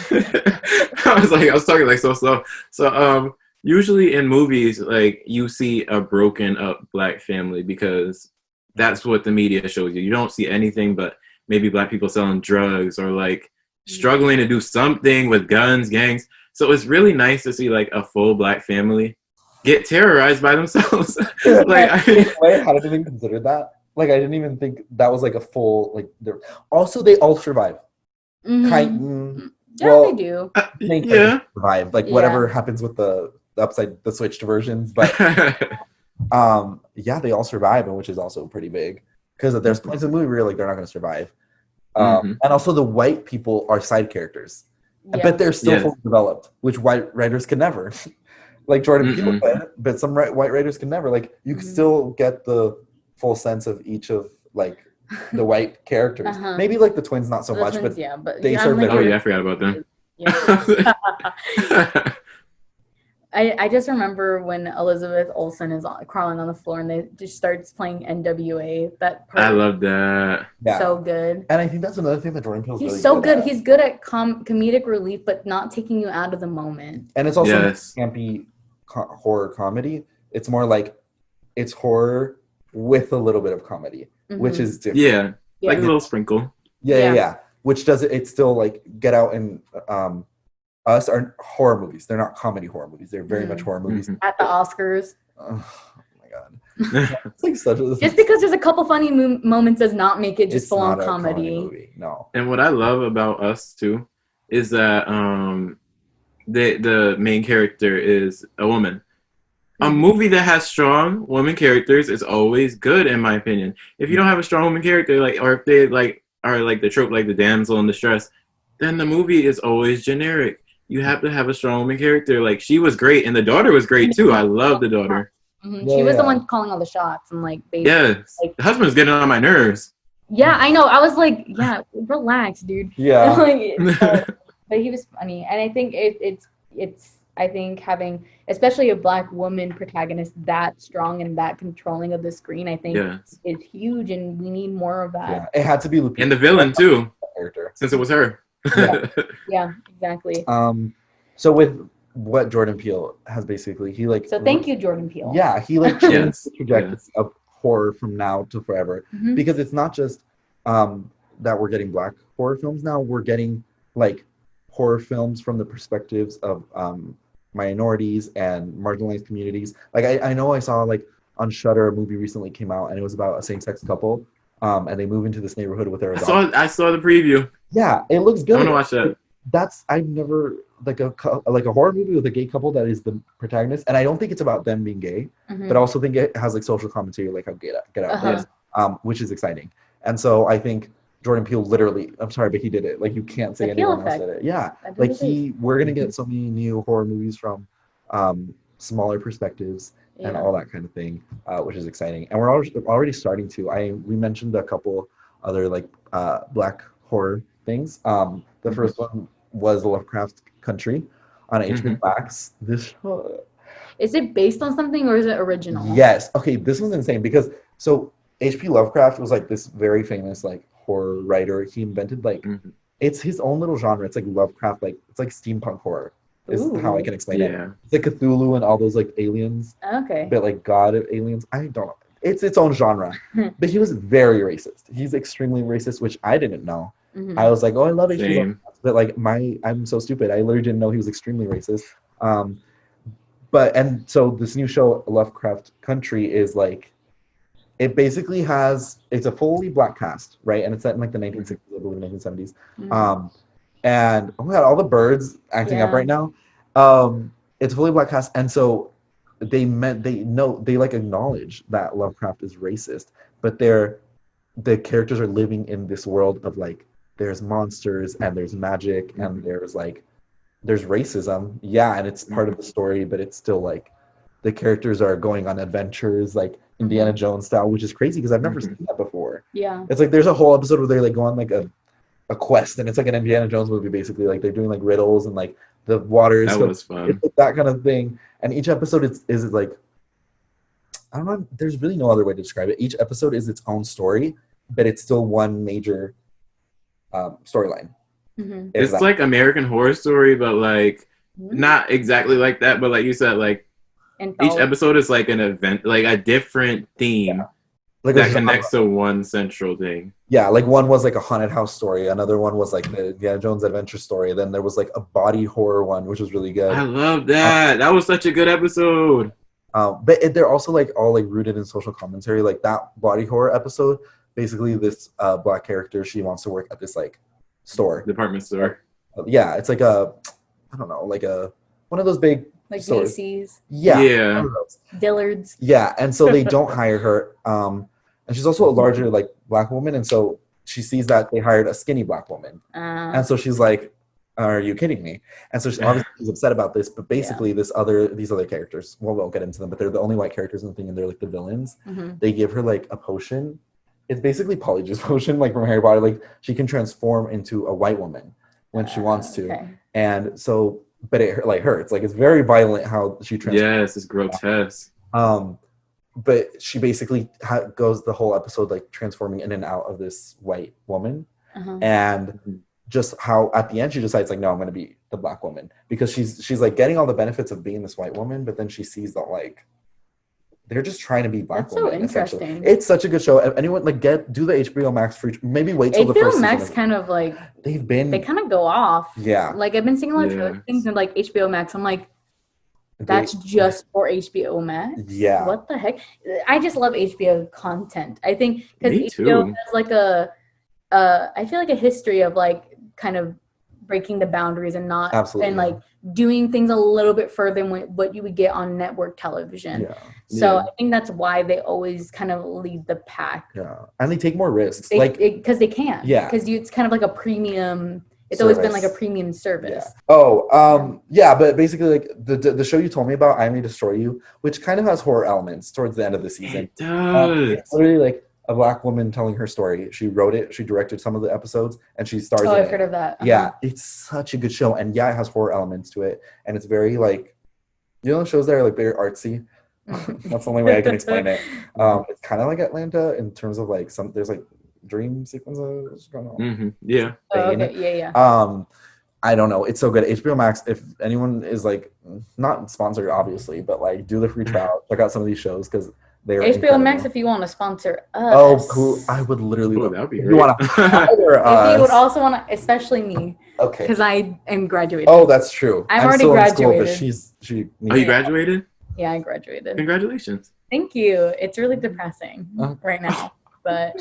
I was talking like so slow. So usually in movies, like you see a broken up black family because that's what the media shows you. You don't see anything but maybe black people selling drugs or like struggling to do something with guns, gangs. So it's really nice to see like a full black family get terrorized by themselves. Like, how did I even consider that? Like, I didn't even think that was like a full like. Also, they all survive. Yeah, they do. They survive. Like whatever happens with the switched versions, but they all survive, which is also pretty big because there's points in the movie where like they're not going to survive. And also the white people are side characters, but they're still fully developed, which white writers can never. Like Jordan Peele could, but some white writers can never. Like you can still get the full sense of each of like the white characters. Maybe like the twins not so much, twins, but they serve. Oh yeah, I forgot about them. I just remember when Elizabeth Olsen is crawling on the floor and they just starts playing NWA. That part, I love that. So good. And I think that's another thing that Jordan Peele's He's really so good. At. He's good at comedic relief, but not taking you out of the moment. And it's also campy horror comedy. It's more like it's horror with a little bit of comedy, which is different. Yeah, like a little sprinkle. Yeah. Which does it? It's still like Get Out and Us are horror movies. They're not comedy horror movies. They're very much horror movies. At the Oscars. Oh my god! It's like just because there's a couple funny moments does not make it just full on comedy. Movie. No. And what I love about Us too is that the main character is a woman. A movie that has strong women characters is always good, in my opinion. If you don't have a strong woman character, like, or if they like are like the trope, like the damsel in distress, then the movie is always generic. You have to have a strong woman character. Like she was great, and the daughter was great too. I love the daughter. She was the one calling all the shots and like. Like, the husband's getting on my nerves. Yeah, I know. I was like, yeah, relax, dude. Yeah. But he was funny, and I think it's. I think having, especially a black woman protagonist that strong and that controlling of the screen, I think is huge, and we need more of that. Yeah, it had to be Lupita. And the villain too, since it was her. Yeah, exactly. So with what Jordan Peele has basically, he like. So thank you, Jordan Peele. Yeah, he like changed the trajectory of horror from now to forever, because it's not just that we're getting black horror films now. We're getting like horror films from the perspectives of minorities and marginalized communities. Like I know I saw like on Shudder a movie recently came out and it was about a same-sex couple and they move into this neighborhood with their dog. I saw the preview. Yeah, it looks good. I want to watch that. I've never like a horror movie with a gay couple that is the protagonist, and I don't think it's about them being gay, but I also think it has like social commentary like how Get Out is, which is exciting. And so I think Jordan Peele literally, I'm sorry, but he did it. Like you can't say anyone else did it. Yeah. Like we're going to get so many new horror movies from smaller perspectives and all that kind of thing, which is exciting. And we're already starting to, we mentioned a couple other like black horror things. The first one was Lovecraft Country on HBO Max. This show, is it based on something or is it original? Yes. Okay. This one's insane because H.P. Lovecraft was like this very famous like horror writer. He invented like it's his own little genre. It's like Lovecraft, like it's like steampunk horror is how I can explain it. It's like Cthulhu and all those like aliens. Okay. But like god of aliens. I don't know. It's its own genre. But he was very racist. He's extremely racist, which I didn't know. I was like, oh, I love H.P. Lovecraft. But like I'm so stupid. I literally didn't know he was extremely racist. And so this new show, Lovecraft Country, is like it basically it's a fully black cast, right? And it's set in like the 1960s, I believe, 1970s. And oh my god, all the birds acting up right now. It's a fully black cast, and so they like acknowledge that Lovecraft is racist, but the characters are living in this world of like there's monsters and there's magic and there's racism, and it's part of the story, but it's still like the characters are going on adventures like Indiana Jones style, which is crazy because I've never seen that before. Yeah, it's like there's a whole episode where they like go on like a quest, and it's like an Indiana Jones movie basically. Like they're doing like riddles and like the water is was fun. It's that kind of thing. And each episode is like I don't know. There's really no other way to describe it. Each episode is its own story, but it's still one major storyline. It's like American Horror Story, but like not exactly like that. But like you said, like each episode is like an event, like a different theme. like that connects to one central thing. Yeah, like one was like a haunted house story. Another one was like the Indiana Jones adventure story. Then there was like a body horror one, which was really good. I love that. That was such a good episode. But they're also like all like rooted in social commentary. Like that body horror episode, basically this black character, she wants to work at this like store, department store. Yeah, it's like a, I don't know, like a one of those big like stores. Macy's. Yeah. Dillard's. Yeah, and so they don't hire her. And she's also a larger like black woman, and so she sees that they hired a skinny black woman, and so she's like, "Are you kidding me?" And so obviously she's upset about this. But basically, these other characters, well, we won't get into them, but they're the only white characters in the thing, and they're like the villains. They give her like a potion. It's basically Polyjuice potion, like from Harry Potter. Like she can transform into a white woman when she wants to, and so, but it like hurts. Like it's very violent how she transforms. Yes, it's grotesque. But she basically goes the whole episode like transforming in and out of this white woman, and just how at the end she decides like, no, I'm going to be the black woman, because she's like getting all the benefits of being this white woman, but then she sees that like they're just trying to be black women. So interesting. It's such a good show. Anyone like do the HBO Max free. Maybe wait till the first HBO Max season. kind of like they kind of go off. Yeah. Like I've been seeing a lot of other things and like HBO Max. I'm like, that's just for HBO Max. Yeah. What the heck? I just love HBO content. I think because HBO has like I feel like a history of like kind of breaking the boundaries and not and like doing things a little bit further than what you would get on network television. Yeah. So I think that's why they always kind of lead the pack. Yeah, and they take more risks, because they can. Yeah, because it's kind of like a premium. It's always been like a premium service. Yeah. Oh, yeah, but basically, like the show you told me about, I May Destroy You, which kind of has horror elements towards the end of the season. It does. It's literally like a black woman telling her story. She wrote it, she directed some of the episodes, and she stars in it. I've heard of that. Yeah, it's such a good show, and yeah, it has horror elements to it, and it's very like, you know, shows that are like very artsy. That's the only way I can explain it. It's kind of like Atlanta in terms of like there's like dream sequences going on. Yeah. I don't know. It's so good. HBO Max, if anyone is like not sponsored, obviously, but like do the free trial, check out some of these shows because they're HBO incredible. Max. If you want to sponsor us, oh, cool! I would literally love that. Be if great. you want to hire us. If you would also want to, especially me, okay, because I am graduating. Oh, that's true. I'm already still graduated. In school, but she. Oh, you graduated? Yeah, I graduated. Congratulations. Thank you. It's really depressing right now, but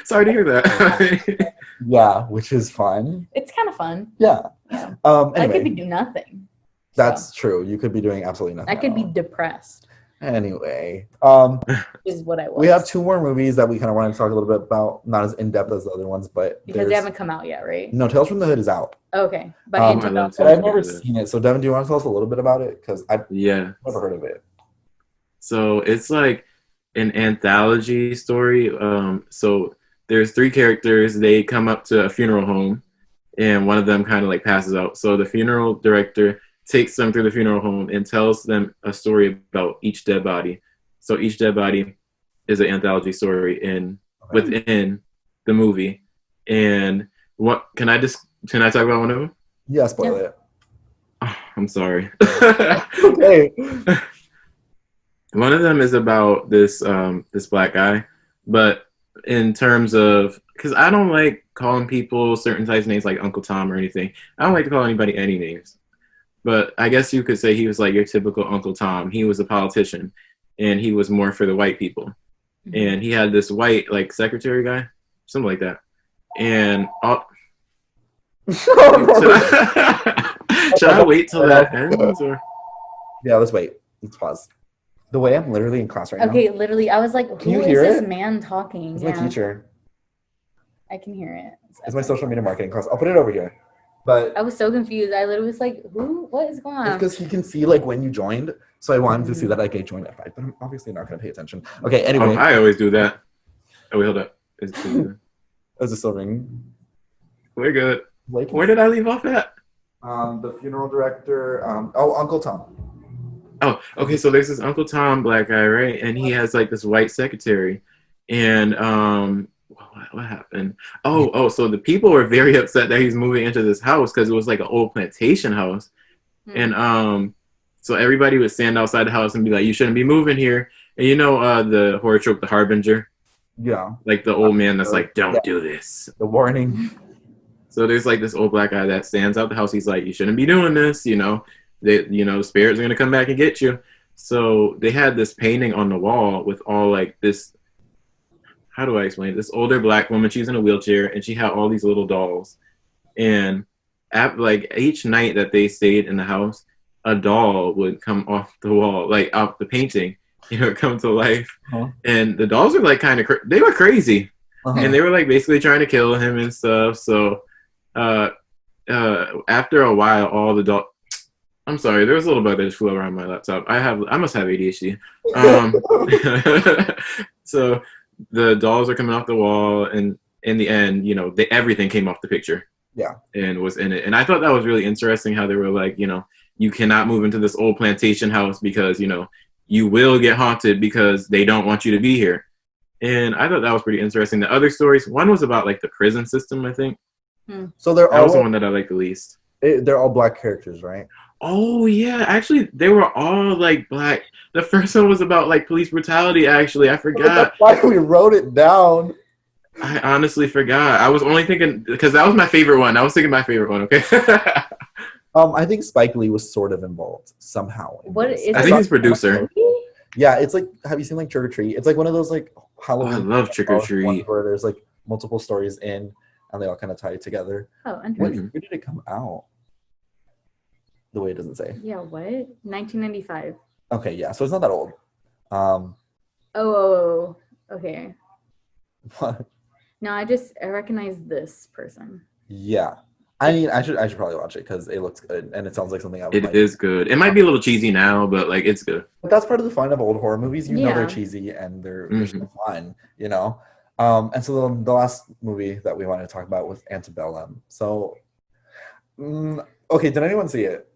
sorry to hear that. Yeah, which is fun. It's kind of fun. Yeah. Yeah. Anyway, I could be doing nothing. That's true. You could be doing absolutely nothing. I could be depressed. Anyway, is what I was. We have two more movies that we kind of want to talk a little bit about, not as in depth as the other ones, but because they haven't come out yet, right? No, Tales from the Hood is out. Okay, but I've never seen it. So, Devin, do you want to tell us a little bit about it? Because I've never heard of it. So it's like an anthology story. So there's three characters. They come up to a funeral home, and one of them kind of like passes out. So the funeral director takes them through the funeral home and tells them a story about each dead body. So each dead body is an anthology story within the movie. And what can I talk about one of them? Yeah, spoil it. Oh, I'm sorry. Okay. One of them is about this this black guy, but in terms of, because I don't like calling people certain types of names like Uncle Tom or anything. I don't like to call anybody any names. But I guess you could say he was like your typical Uncle Tom. He was a politician, and he was more for the white people. Mm-hmm. And he had this white like secretary guy, something like that. And should I wait till that ends? Or? Yeah, let's wait. Let's pause. The way I'm literally in class right now. Okay, literally, I was like, who is this man talking? It's my teacher. I can hear it. It's my social media marketing class. I'll put it over here. But I was so confused. I literally was like, who? What is going on? It's because he can see like when you joined. So I wanted to see that like I joined at 5, but I'm obviously not going to pay attention. Okay, anyway. I always do that. Oh, wait, hold up. Is it still ringing? We're good. Where did I leave off at? The funeral director. Uncle Tom. Oh, okay. So there's this Uncle Tom black guy, right? And he has like this white secretary. And what happened? Oh, so the people were very upset that he's moving into this house because it was like an old plantation house. Mm-hmm. And so everybody would stand outside the house and be like, you shouldn't be moving here. You know the horror trope, The Harbinger? Yeah. Like the old man that's like, don't do this. The warning. So there's like this old black guy that stands out the house. He's like, you shouldn't be doing this. Spirits are going to come back and get you. So they had this painting on the wall with all like this, how do I explain it? This older black woman, she's in a wheelchair, and she had all these little dolls. And like each night that they stayed in the house, a doll would come off the wall, like off the painting, come to life. Uh-huh. And the dolls were like kind of, they were crazy. Uh-huh. And they were like basically trying to kill him and stuff. So after a while, all the dolls, I'm sorry, there was a little bug that just flew around my laptop. I must have ADHD. So the dolls are coming off the wall, and in the end, everything came off the picture. Yeah. And was in it. And I thought that was really interesting how they were like, you cannot move into this old plantation house because, you will get haunted because they don't want you to be here. And I thought that was pretty interesting. The other stories, one was about like the prison system, I think. So that was the one that I liked the least. They're all black characters, right? Oh yeah, actually they were all like black. The first one was about like police brutality. Actually, I forgot. That's why we wrote it down. I honestly forgot. I was only thinking because that was my favorite one. I was thinking my favorite one. Okay. I think Spike Lee was sort of involved somehow. What is? I think he's producer. Yeah, it's like, have you seen like Trick or Treat? It's like one of those like Halloween. I love Trick or Treat. Where there's like multiple stories in, and they all kind of tie together. Oh, interesting. Where did it come out? The way it doesn't say. Yeah, what? 1995. Okay, yeah, so it's not that old. Okay. What? No, I recognize this person. Yeah. I mean, I should probably watch it because it looks good and it sounds like something I would like. It is good. It might be a little cheesy now, but like it's good. But that's part of the fun of old horror movies. You know they're cheesy and they're fun, And so the last movie that we wanted to talk about was Antebellum. So, okay, did anyone see it?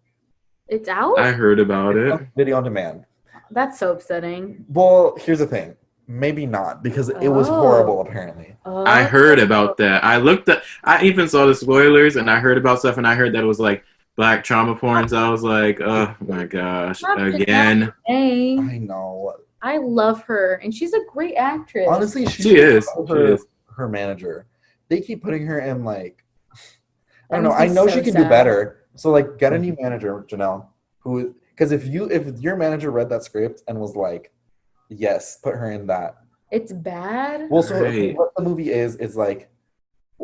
It's out? I heard about it. Video on demand. That's so upsetting. Well, here's the thing. Maybe not, because it was horrible, apparently. I heard about that. I even saw the spoilers, and I heard about stuff, and I heard that it was like black trauma porn, so I was like, oh my gosh, again. I know. I love her, and she's a great actress. Honestly, she is. Her manager. They keep putting her in like, I don't know. I know she can do better. So like, get a new manager, Janelle. Because if your manager read that script and was like, yes, put her in that. It's bad. Well, so what the movie is like,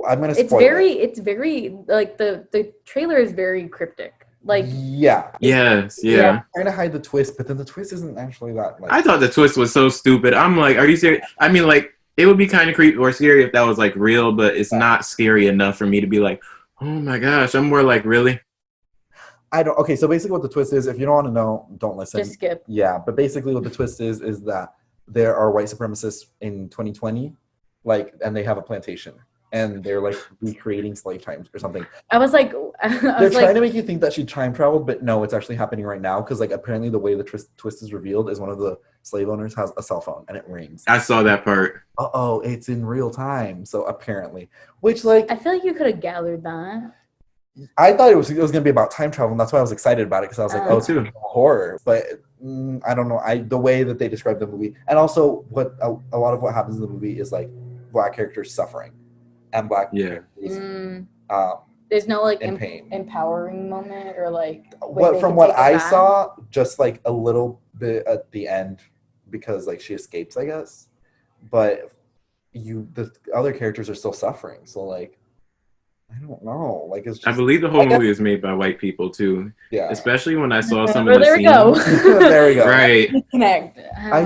I'm gonna spoil It's very like the trailer is very cryptic. Like yeah. Trying to hide the twist, but then the twist isn't actually that. Like, I thought the twist was so stupid. I'm like, are you serious? I mean, like, it would be kind of creepy or scary if that was like real, but it's not scary enough for me to be like, oh my gosh. I'm more like, really? Okay, so basically what the twist is, if you don't want to know, don't listen. Just skip. Yeah, but basically what the twist is that there are white supremacists in 2020, and they have a plantation, and they're like recreating slave times or something. I was like, they're trying to make you think that she time traveled, but no, it's actually happening right now, because like apparently the way the twist is revealed is one of the slave owners has a cell phone and it rings. I saw that part. It's in real time, so apparently, which like I feel like you could have gathered that. I thought it was going to be about time travel, and that's why I was excited about it, because I was like, it's horror. But I don't know. The way that they describe the movie, and also what a lot of what happens in the movie is like black characters suffering, and black characters. There's no like pain. Empowering moment or like. From what I saw, just like a little bit at the end, because like she escapes, I guess. But the other characters are still suffering, so like. I don't know. Like it's. I believe the whole movie is made by white people too. Yeah. Especially when I saw some of the there scenes. There we go. Right. Connect.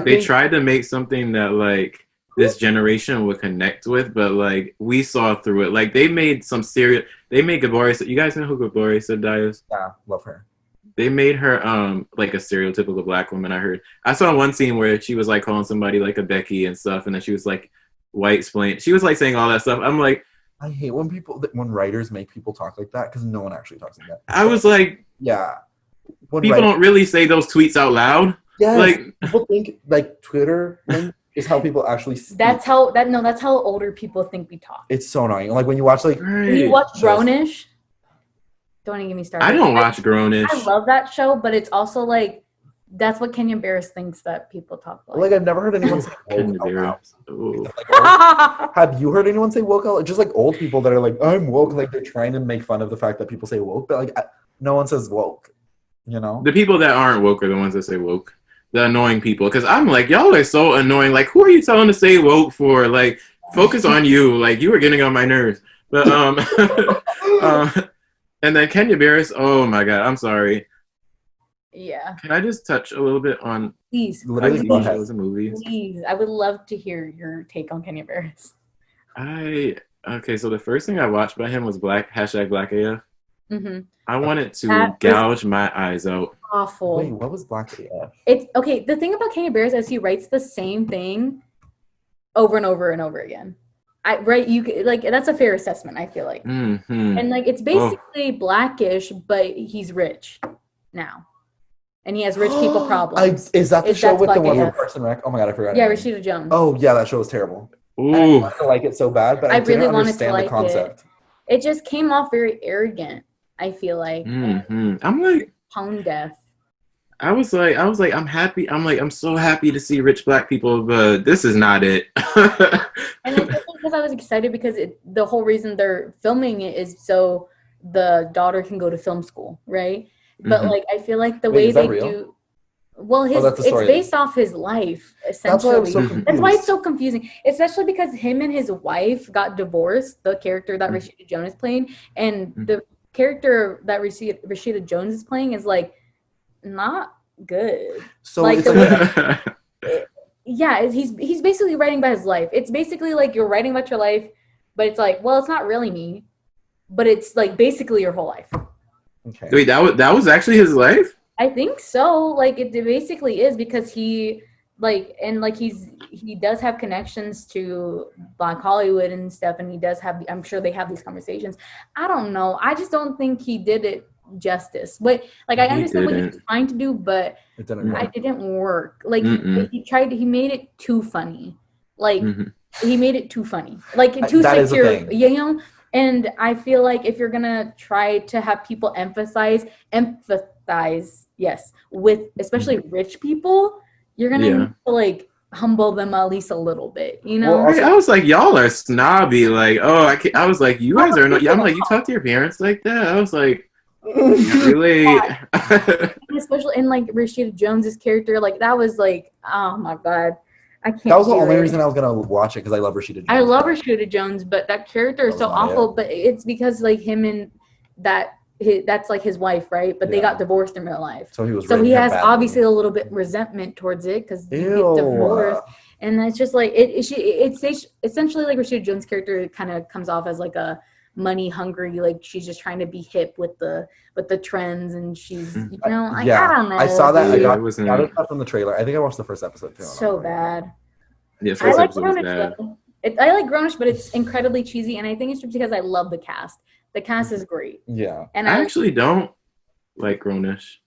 They tried to make something that like this generation would connect with, but like we saw through it. Like they made some serious. They made Gaboria. You guys know who Gaboria Sidibe is? Yeah, love her. They made her like a stereotypical black woman. I saw one scene where she was like calling somebody like a Becky and stuff, and then she was like white splain. She was like saying all that stuff. I'm like. I hate when writers make people talk like that, because no one actually talks like that. I was like, yeah. People don't really say those tweets out loud. Yeah, like people think like Twitter is how people actually speak. That's how older people think we talk. It's so annoying. Like when you watch when you watch Grownish. Don't even get me started. I don't watch Grownish. I love that show, but it's also like That's what Kenya Barris thinks that people talk like. Like I've never heard anyone say Kenya woke out Barris. loud. Have you heard anyone say woke out? Just like old people that are like, I'm woke, like they're trying to make fun of the fact that people say woke, but like no one says woke, you know? The people that aren't woke are the ones that say woke. The annoying people. Because I'm like, y'all are so annoying. Like, who are you telling to say woke for? Like, focus on you. Like, you are getting on my nerves. But and then Kenya Barris, oh my god, I'm sorry. Yeah. Can I just touch a little bit on please TV shows and movies? Please, I would love to hear your take on Kenya Barris. Okay, so the first thing I watched by him was Black AF. Mm-hmm. I wanted to gouge my eyes out. Awful. Wait, what was Black AF? It's okay. The thing about Kenya Barris is he writes the same thing over and over and over again. That's a fair assessment, I feel like. Mm-hmm. And like it's basically Blackish, but he's rich now. And he has rich people problems. Is that the show with the one from AF. Parks and Rec? Oh my god, I forgot. Yeah, Rashida Jones. Oh yeah, that show was terrible. Ooh. I wanted to like it so bad, but I really didn't wanted understand to like the concept. It just came off very arrogant, I feel like. Mm-hmm. I'm like tone deaf. I was like, I'm happy. I'm so happy to see rich Black people, but this is not it. And especially because I was excited because the whole reason they're filming it is so the daughter can go to film school, right? But Mm-hmm. like I feel like the way they do, well, it's based off his life essentially. That's why it's so confusing, especially because him and his wife got divorced. The character that Rashida Jones is playing, and the character that Rashida Jones is playing is like not good. So like it's yeah, he's basically writing about his life. It's basically like you're writing about your life, but it's like, well, it's not really me, but it's like basically your whole life. Okay. Wait, that was actually his life? I think so. Like it basically is because he does have connections to Black Hollywood and stuff, and he does have. I'm sure they have these conversations. I don't know. I just don't think he did it justice. But like I understand what he was trying to do, but it didn't work. Like he made it too funny. Like he made it too funny. Like too secure, you know? And I feel like if you're gonna try to have people empathize, yes, with especially rich people, you're gonna need to like humble them at least a little bit, you know? Well, I was like, y'all are snobby. Like, I was like, you guys are not. I'm like, you talk to your parents like that. I was like, really? Especially in like Rashida Jones's character, like that was like, oh my god. I can't. That was the only reason I was gonna watch it because I love Rashida Jones. I love Rashida Jones, but that character is so awful. But it's because like him and that's like his wife, right? But they got divorced in real life. So he has obviously a little bit resentment towards it because he gets divorced, and it's just like it's essentially like Rashida Jones' character kind of comes off as like a money hungry, like she's just trying to be hip with the trends, and she's I don't know. I saw that. I got it from the trailer. I think I watched the first episode too. So bad. Yes, I like Grownish. I like Grownish, but it's incredibly cheesy, and I think it's just because I love the cast. The cast is great. Yeah, and I actually don't like Grownish.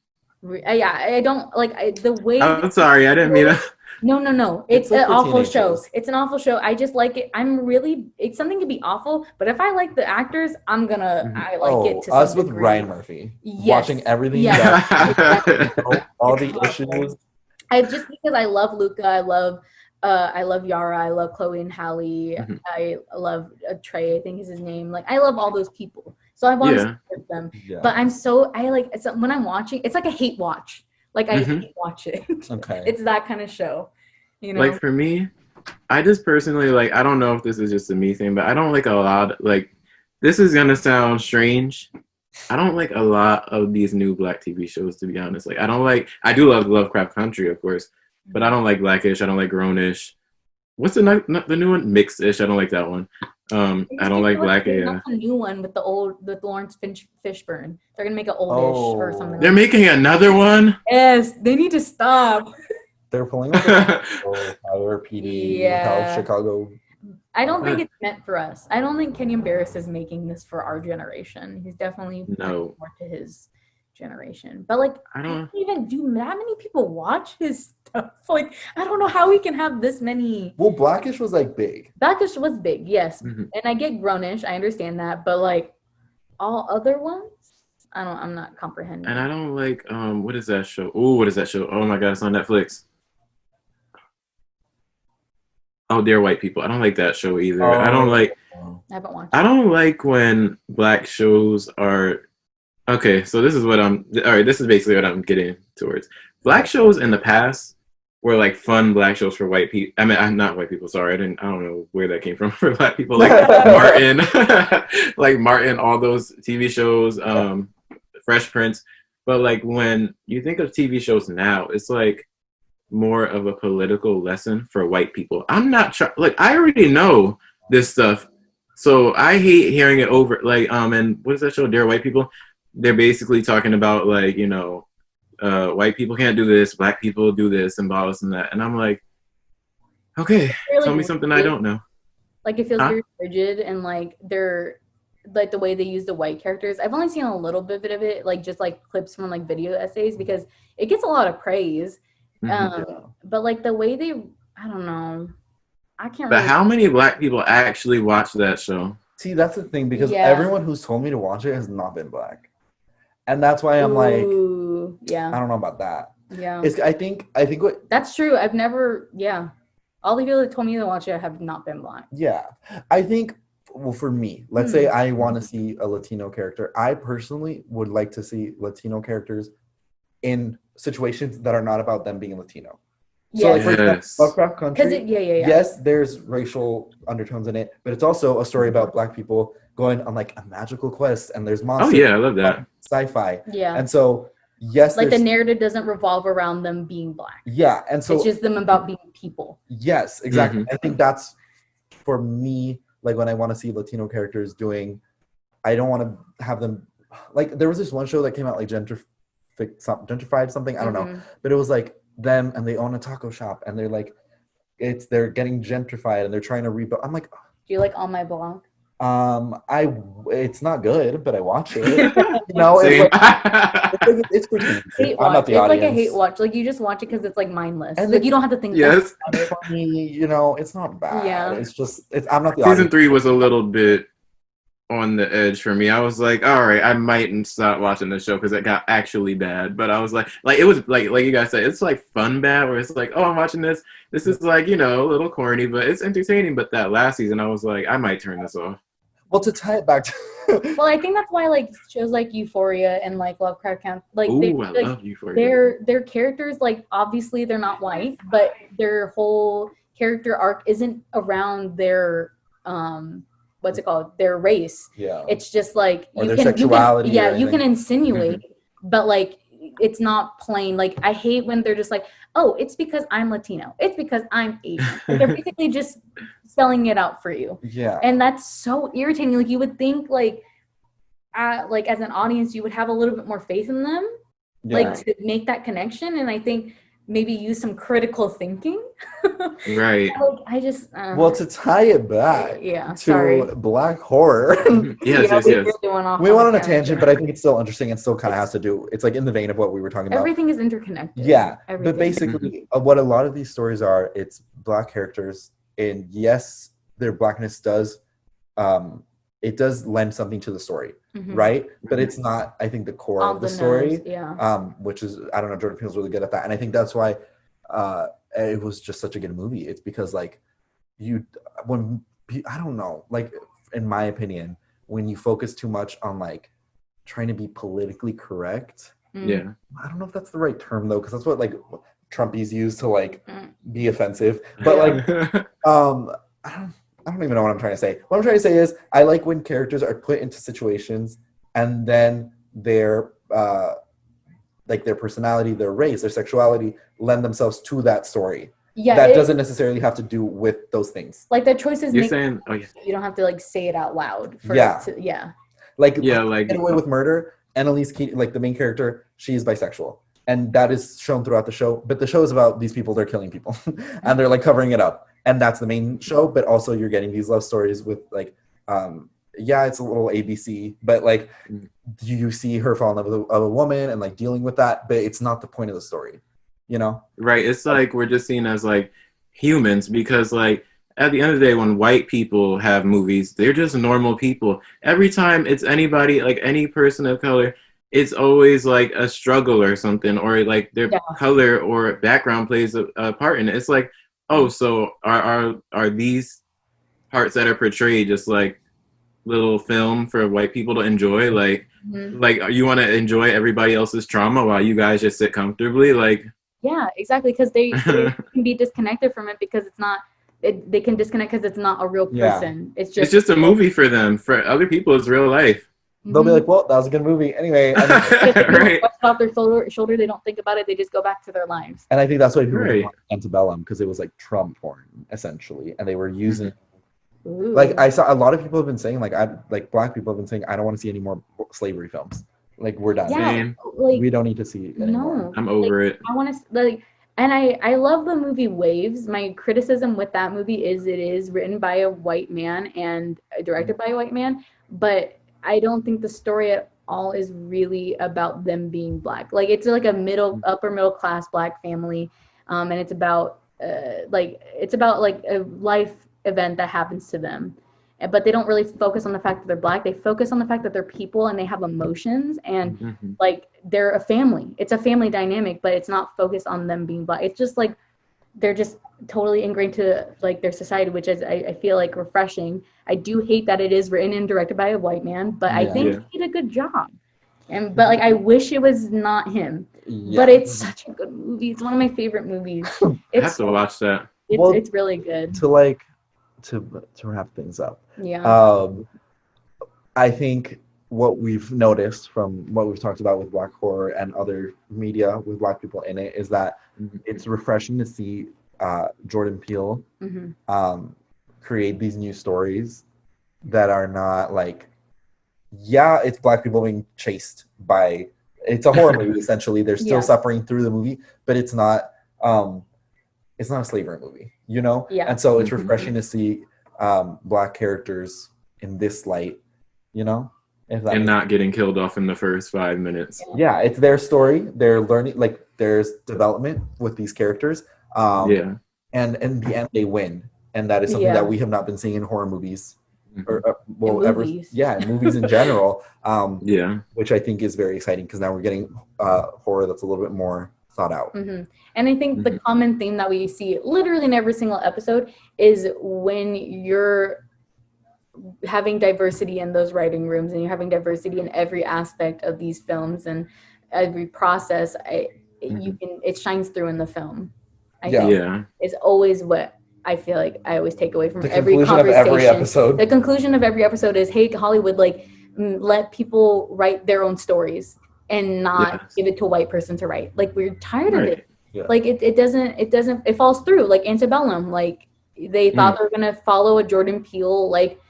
Yeah, I don't like the way. I'm sorry, I didn't mean to. No. It's an awful show. It's an awful show. I just like it. It's something to be awful, but if I like the actors, I like it to us some with degree. Ryan Murphy. Yes. Watching everything. Yeah. all the issues. Just because I love Luca, I love Yara, I love Chloe and Halle, I love Trey, I think is his name. Like I love all those people, so I want to support them. Yeah. But when I'm watching, it's like a hate watch. Like I hate watch it. Okay. It's that kind of show, you know. Like for me, I just personally like. I don't know if this is just a me thing, but I don't like a lot. Like this is gonna sound strange. I don't like a lot of these new Black TV shows, to be honest. Like I do love Lovecraft Country, of course, but I don't like Blackish. I don't like Grownish. What's the new one? Mixed-ish. I don't like that one. I don't like Black AF. A new one with Lawrence Fishburne. They're gonna make it oldish or something. They're making another one. Yes, they need to stop. They're pulling up Tyler, PD, Chicago. I don't think it's meant for us. I don't think Kenya Barris is making this for our generation. He's definitely more to his generation. But like, I don't even do that many people watch his stuff. Like, I don't know how he can have this many. Well, Blackish was like big. Blackish was big, yes. And I get Grownish, I understand that, but like all other ones, I'm not comprehending. And I don't like what is that show? Oh, what is that show? Oh my god, it's on Netflix. Oh, Dear White People. I don't like that show either. Oh, I don't like. I haven't watched. I don't like when black shows are. Okay, so this is what I'm. All right, this is basically what I'm getting towards. Black shows in the past were like fun black shows for white people. I mean, I'm not white people. Sorry, I don't know where that came from for black people. Like Martin, like Martin, all those TV shows, Fresh Prince. But like when you think of TV shows now, it's like more of a political lesson for white people. I'm not like I already know this stuff, so I hate hearing it over. Like and what is that show? Dear White People. They're basically talking about like white people can't do this, black people do this, and blah and that. And I'm like, okay, tell me something I don't know. Like it feels very rigid, and like they're like the way they use the white characters. I've only seen a little bit of it, like just like clips from like video essays because it gets a lot of praise. But like the way they, I don't know, I can't. But how many black people actually watch that show? See, that's the thing because everyone who's told me to watch it has not been black, and that's why I'm like, I don't know about that. Yeah, I think what that's true. I've never, all the people that told me to watch it have not been black. Yeah, I think. Well, for me, let's say I want to see a Latino character. I personally would like to see Latino characters in situations that are not about them being Latino. So, like, for example, Lovecraft Country, yes, there's racial undertones in it, but it's also a story about black people going on, like, a magical quest, and there's monsters. Oh, yeah, I love that. Sci-fi. Yeah. And so, yes. Like, the narrative doesn't revolve around them being black. Yeah, and so. It's just them about being people. Yes, exactly. I think that's, for me, like, when I want to see Latino characters doing, I don't want to have them, like, there was this one show that came out, like, Gentrified something, I don't know, but it was like them and they own a taco shop and they're like, they're getting gentrified and they're trying to rebuild. I'm like, do you like On My Block? It's not good, but I watch it. It's pretty. I'm not the audience. It's like a hate watch. Like you just watch it because it's like mindless. And like you don't have to think. Yes. About it. Funny, it's not bad. Yeah. It's just I'm not the Season audience. 3 was a little bit on the edge for me. I was like, all right, I mightn't stop watching the show because it got actually bad. But I was like it was like you guys said, it's like fun bad where it's like, oh, I'm watching this. This is like a little corny, but it's entertaining. But that last season, I was like, I might turn this off. Well, to tie it back to well, I think that's why like shows like Euphoria and like Lovecraft Country, like I love Euphoria. Their characters, like obviously they're not white, but their whole character arc isn't around their what's it called? Their race. Yeah. It's just like or their sexuality. You can insinuate, but like it's not plain. Like I hate when they're just like, oh, it's because I'm Latino. It's because I'm Asian. Like, they're basically just spelling it out for you. Yeah. And that's so irritating. Like you would think like as an audience, you would have a little bit more faith in them, like to make that connection. And I think maybe use some critical thinking. Right. Like, I just well, to tie it back to black horror. yes. We went on a tangent, but I think it's still interesting and still kind of has to do. It's like in the vein of what we were talking about. Everything is interconnected. Yeah, but basically, what a lot of these stories are, it's black characters, and yes, their blackness does, it does lend something to the story, right? But it's not, I think, the core of the story. Which is, I don't know, Jordan Peele's really good at that, and I think that's why it was just such a good movie. It's because like I don't know, like in my opinion, when you focus too much on like trying to be politically correct, I don't know if that's the right term though, because that's what like Trumpies use to like be offensive, but like I don't even know what I'm trying to say. What I'm trying to say is I like when characters are put into situations and then their like their personality, their race, their sexuality lend themselves to that story. Yeah, that doesn't necessarily have to do with those things. Like the choices. You're saying, you don't have to like say it out loud. Like in A Way with Murder, Annalise Keating, like the main character, she is bisexual, and that is shown throughout the show. But the show is about these people; they're killing people, and they're like covering it up, and that's the main show. But also, you're getting these love stories with like, it's a little ABC, but like, you see her fall in love with a woman and like dealing with that, but it's not the point of the story, Right. It's like we're just seen as like humans because like at the end of the day, when white people have movies, they're just normal people. Every time it's anybody, like any person of color, it's always like a struggle or something, or like their color or background plays a part in it. It's like, oh, so are these parts that are portrayed just like little film for white people to enjoy? Like you want to enjoy everybody else's trauma while you guys just sit comfortably? Like, yeah, exactly, because they can be disconnected from it because it's not. They can disconnect because it's not a real person. It's just a movie for them. For other people, it's real life. They'll be like, well, that was a good movie. Anyway. Right. Off their shoulder, they don't think about it. They just go back to their lives. And I think that's why people like Antebellum, because it was like Trump porn, essentially. And they were using... Like, I saw a lot of people have been saying, like black people have been saying, I don't want to see any more slavery films. Like, we're done. Yeah, like, we don't need to see it anymore. No. I'm over it. I want to, like... And I love the movie Waves. My criticism with that movie is it is written by a white man and directed by a white man, but I don't think the story at all is really about them being black. Like, it's like a upper middle class black family, and it's about a life event that happens to them. But they don't really focus on the fact that they're black. They focus on the fact that they're people and they have emotions and like they're a family. It's a family dynamic, but it's not focused on them being black. It's just like they're just totally ingrained to like their society, which is I feel like refreshing. I do hate that it is written and directed by a white man, but I think he did a good job. But like I wish it was not him. Yeah. But it's such a good movie. It's one of my favorite movies. I have to watch that. It's really good. To wrap things up. Yeah. I think what we've noticed from what we've talked about with Black horror and other media with Black people in it is that it's refreshing to see Jordan Peele create these new stories that are not like, it's Black people being chased by, it's a horror movie essentially. They're still suffering through the movie, but it's not a slavery movie, you know? Yeah. And so it's refreshing to see Black characters in this light, you know? And not getting killed off in the first 5 minutes. Yeah, it's their story. They're learning, like, there's development with these characters. And in the end, they win. And that is something that we have not been seeing in horror movies. Or movies. In movies in general. Which I think is very exciting because now we're getting horror that's a little bit more thought out. And I think the common theme that we see literally in every single episode is when you're having diversity in those writing rooms and you're having diversity in every aspect of these films and every process, it shines through in the film. I think it's always what I feel like I always take away from every conversation. The conclusion of every episode is, hey, Hollywood, like, let people write their own stories and not give it to a white person to write. Like, we're tired of it. Yeah. Like, it falls through. Like Antebellum, like they thought they were gonna follow a Jordan Peele like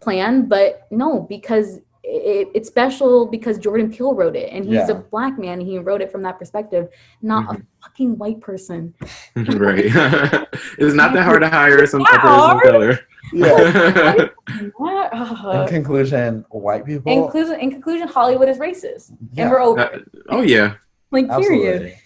plan, but no, because it's special because Jordan Peele wrote it and he's a Black man and he wrote it from that perspective, not a fucking white person. Right. It's not that hard to hire some person of color. Yeah. In conclusion, white people. In conclusion, Hollywood is racist, and we're over it. Like, period.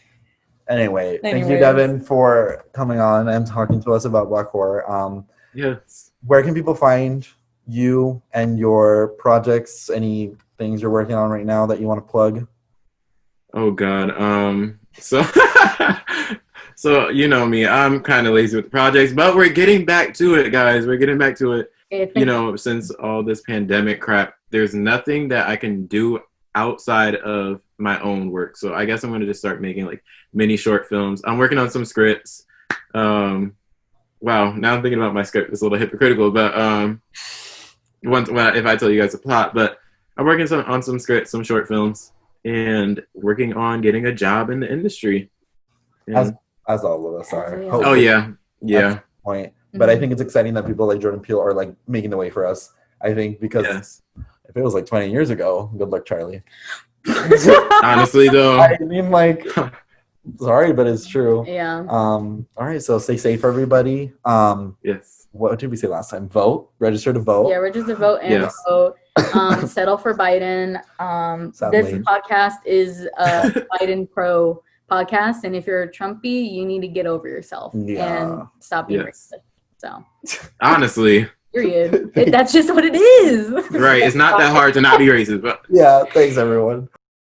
Anyway, thank you, Deven, for coming on and talking to us about Black horror. Yes. Where can people find you and your projects? Any things you're working on right now that you want to plug? Oh God. So you know me, I'm kind of lazy with the projects, but we're getting back to it, guys. We're getting back to it. You know, since all this pandemic crap, there's nothing that I can do outside of my own work. So I guess I'm going to just start making like mini short films. I'm working on some scripts. Wow, now I'm thinking about my script. It's a little hypocritical, but if I tell you guys the plot, but I'm working on some scripts, some short films, and working on getting a job in the industry. As all of us are. Oh yeah. Point. But I think it's exciting that people like Jordan Peele are like making the way for us. I think because if it was like 20 years ago, good luck, Charlie. Honestly, though. I mean, like, sorry, but it's true. Yeah. All right, so stay safe, everybody. Yes. What did we say last time? Vote. Register to vote. Yeah, register to vote and vote. Settle for Biden. This podcast is a Biden pro podcast, and if you're a Trumpy, you need to get over yourself and stop being racist. So, honestly, period. That's just what it is. Right. It's not that hard to not be racist, but yeah. Thanks, everyone.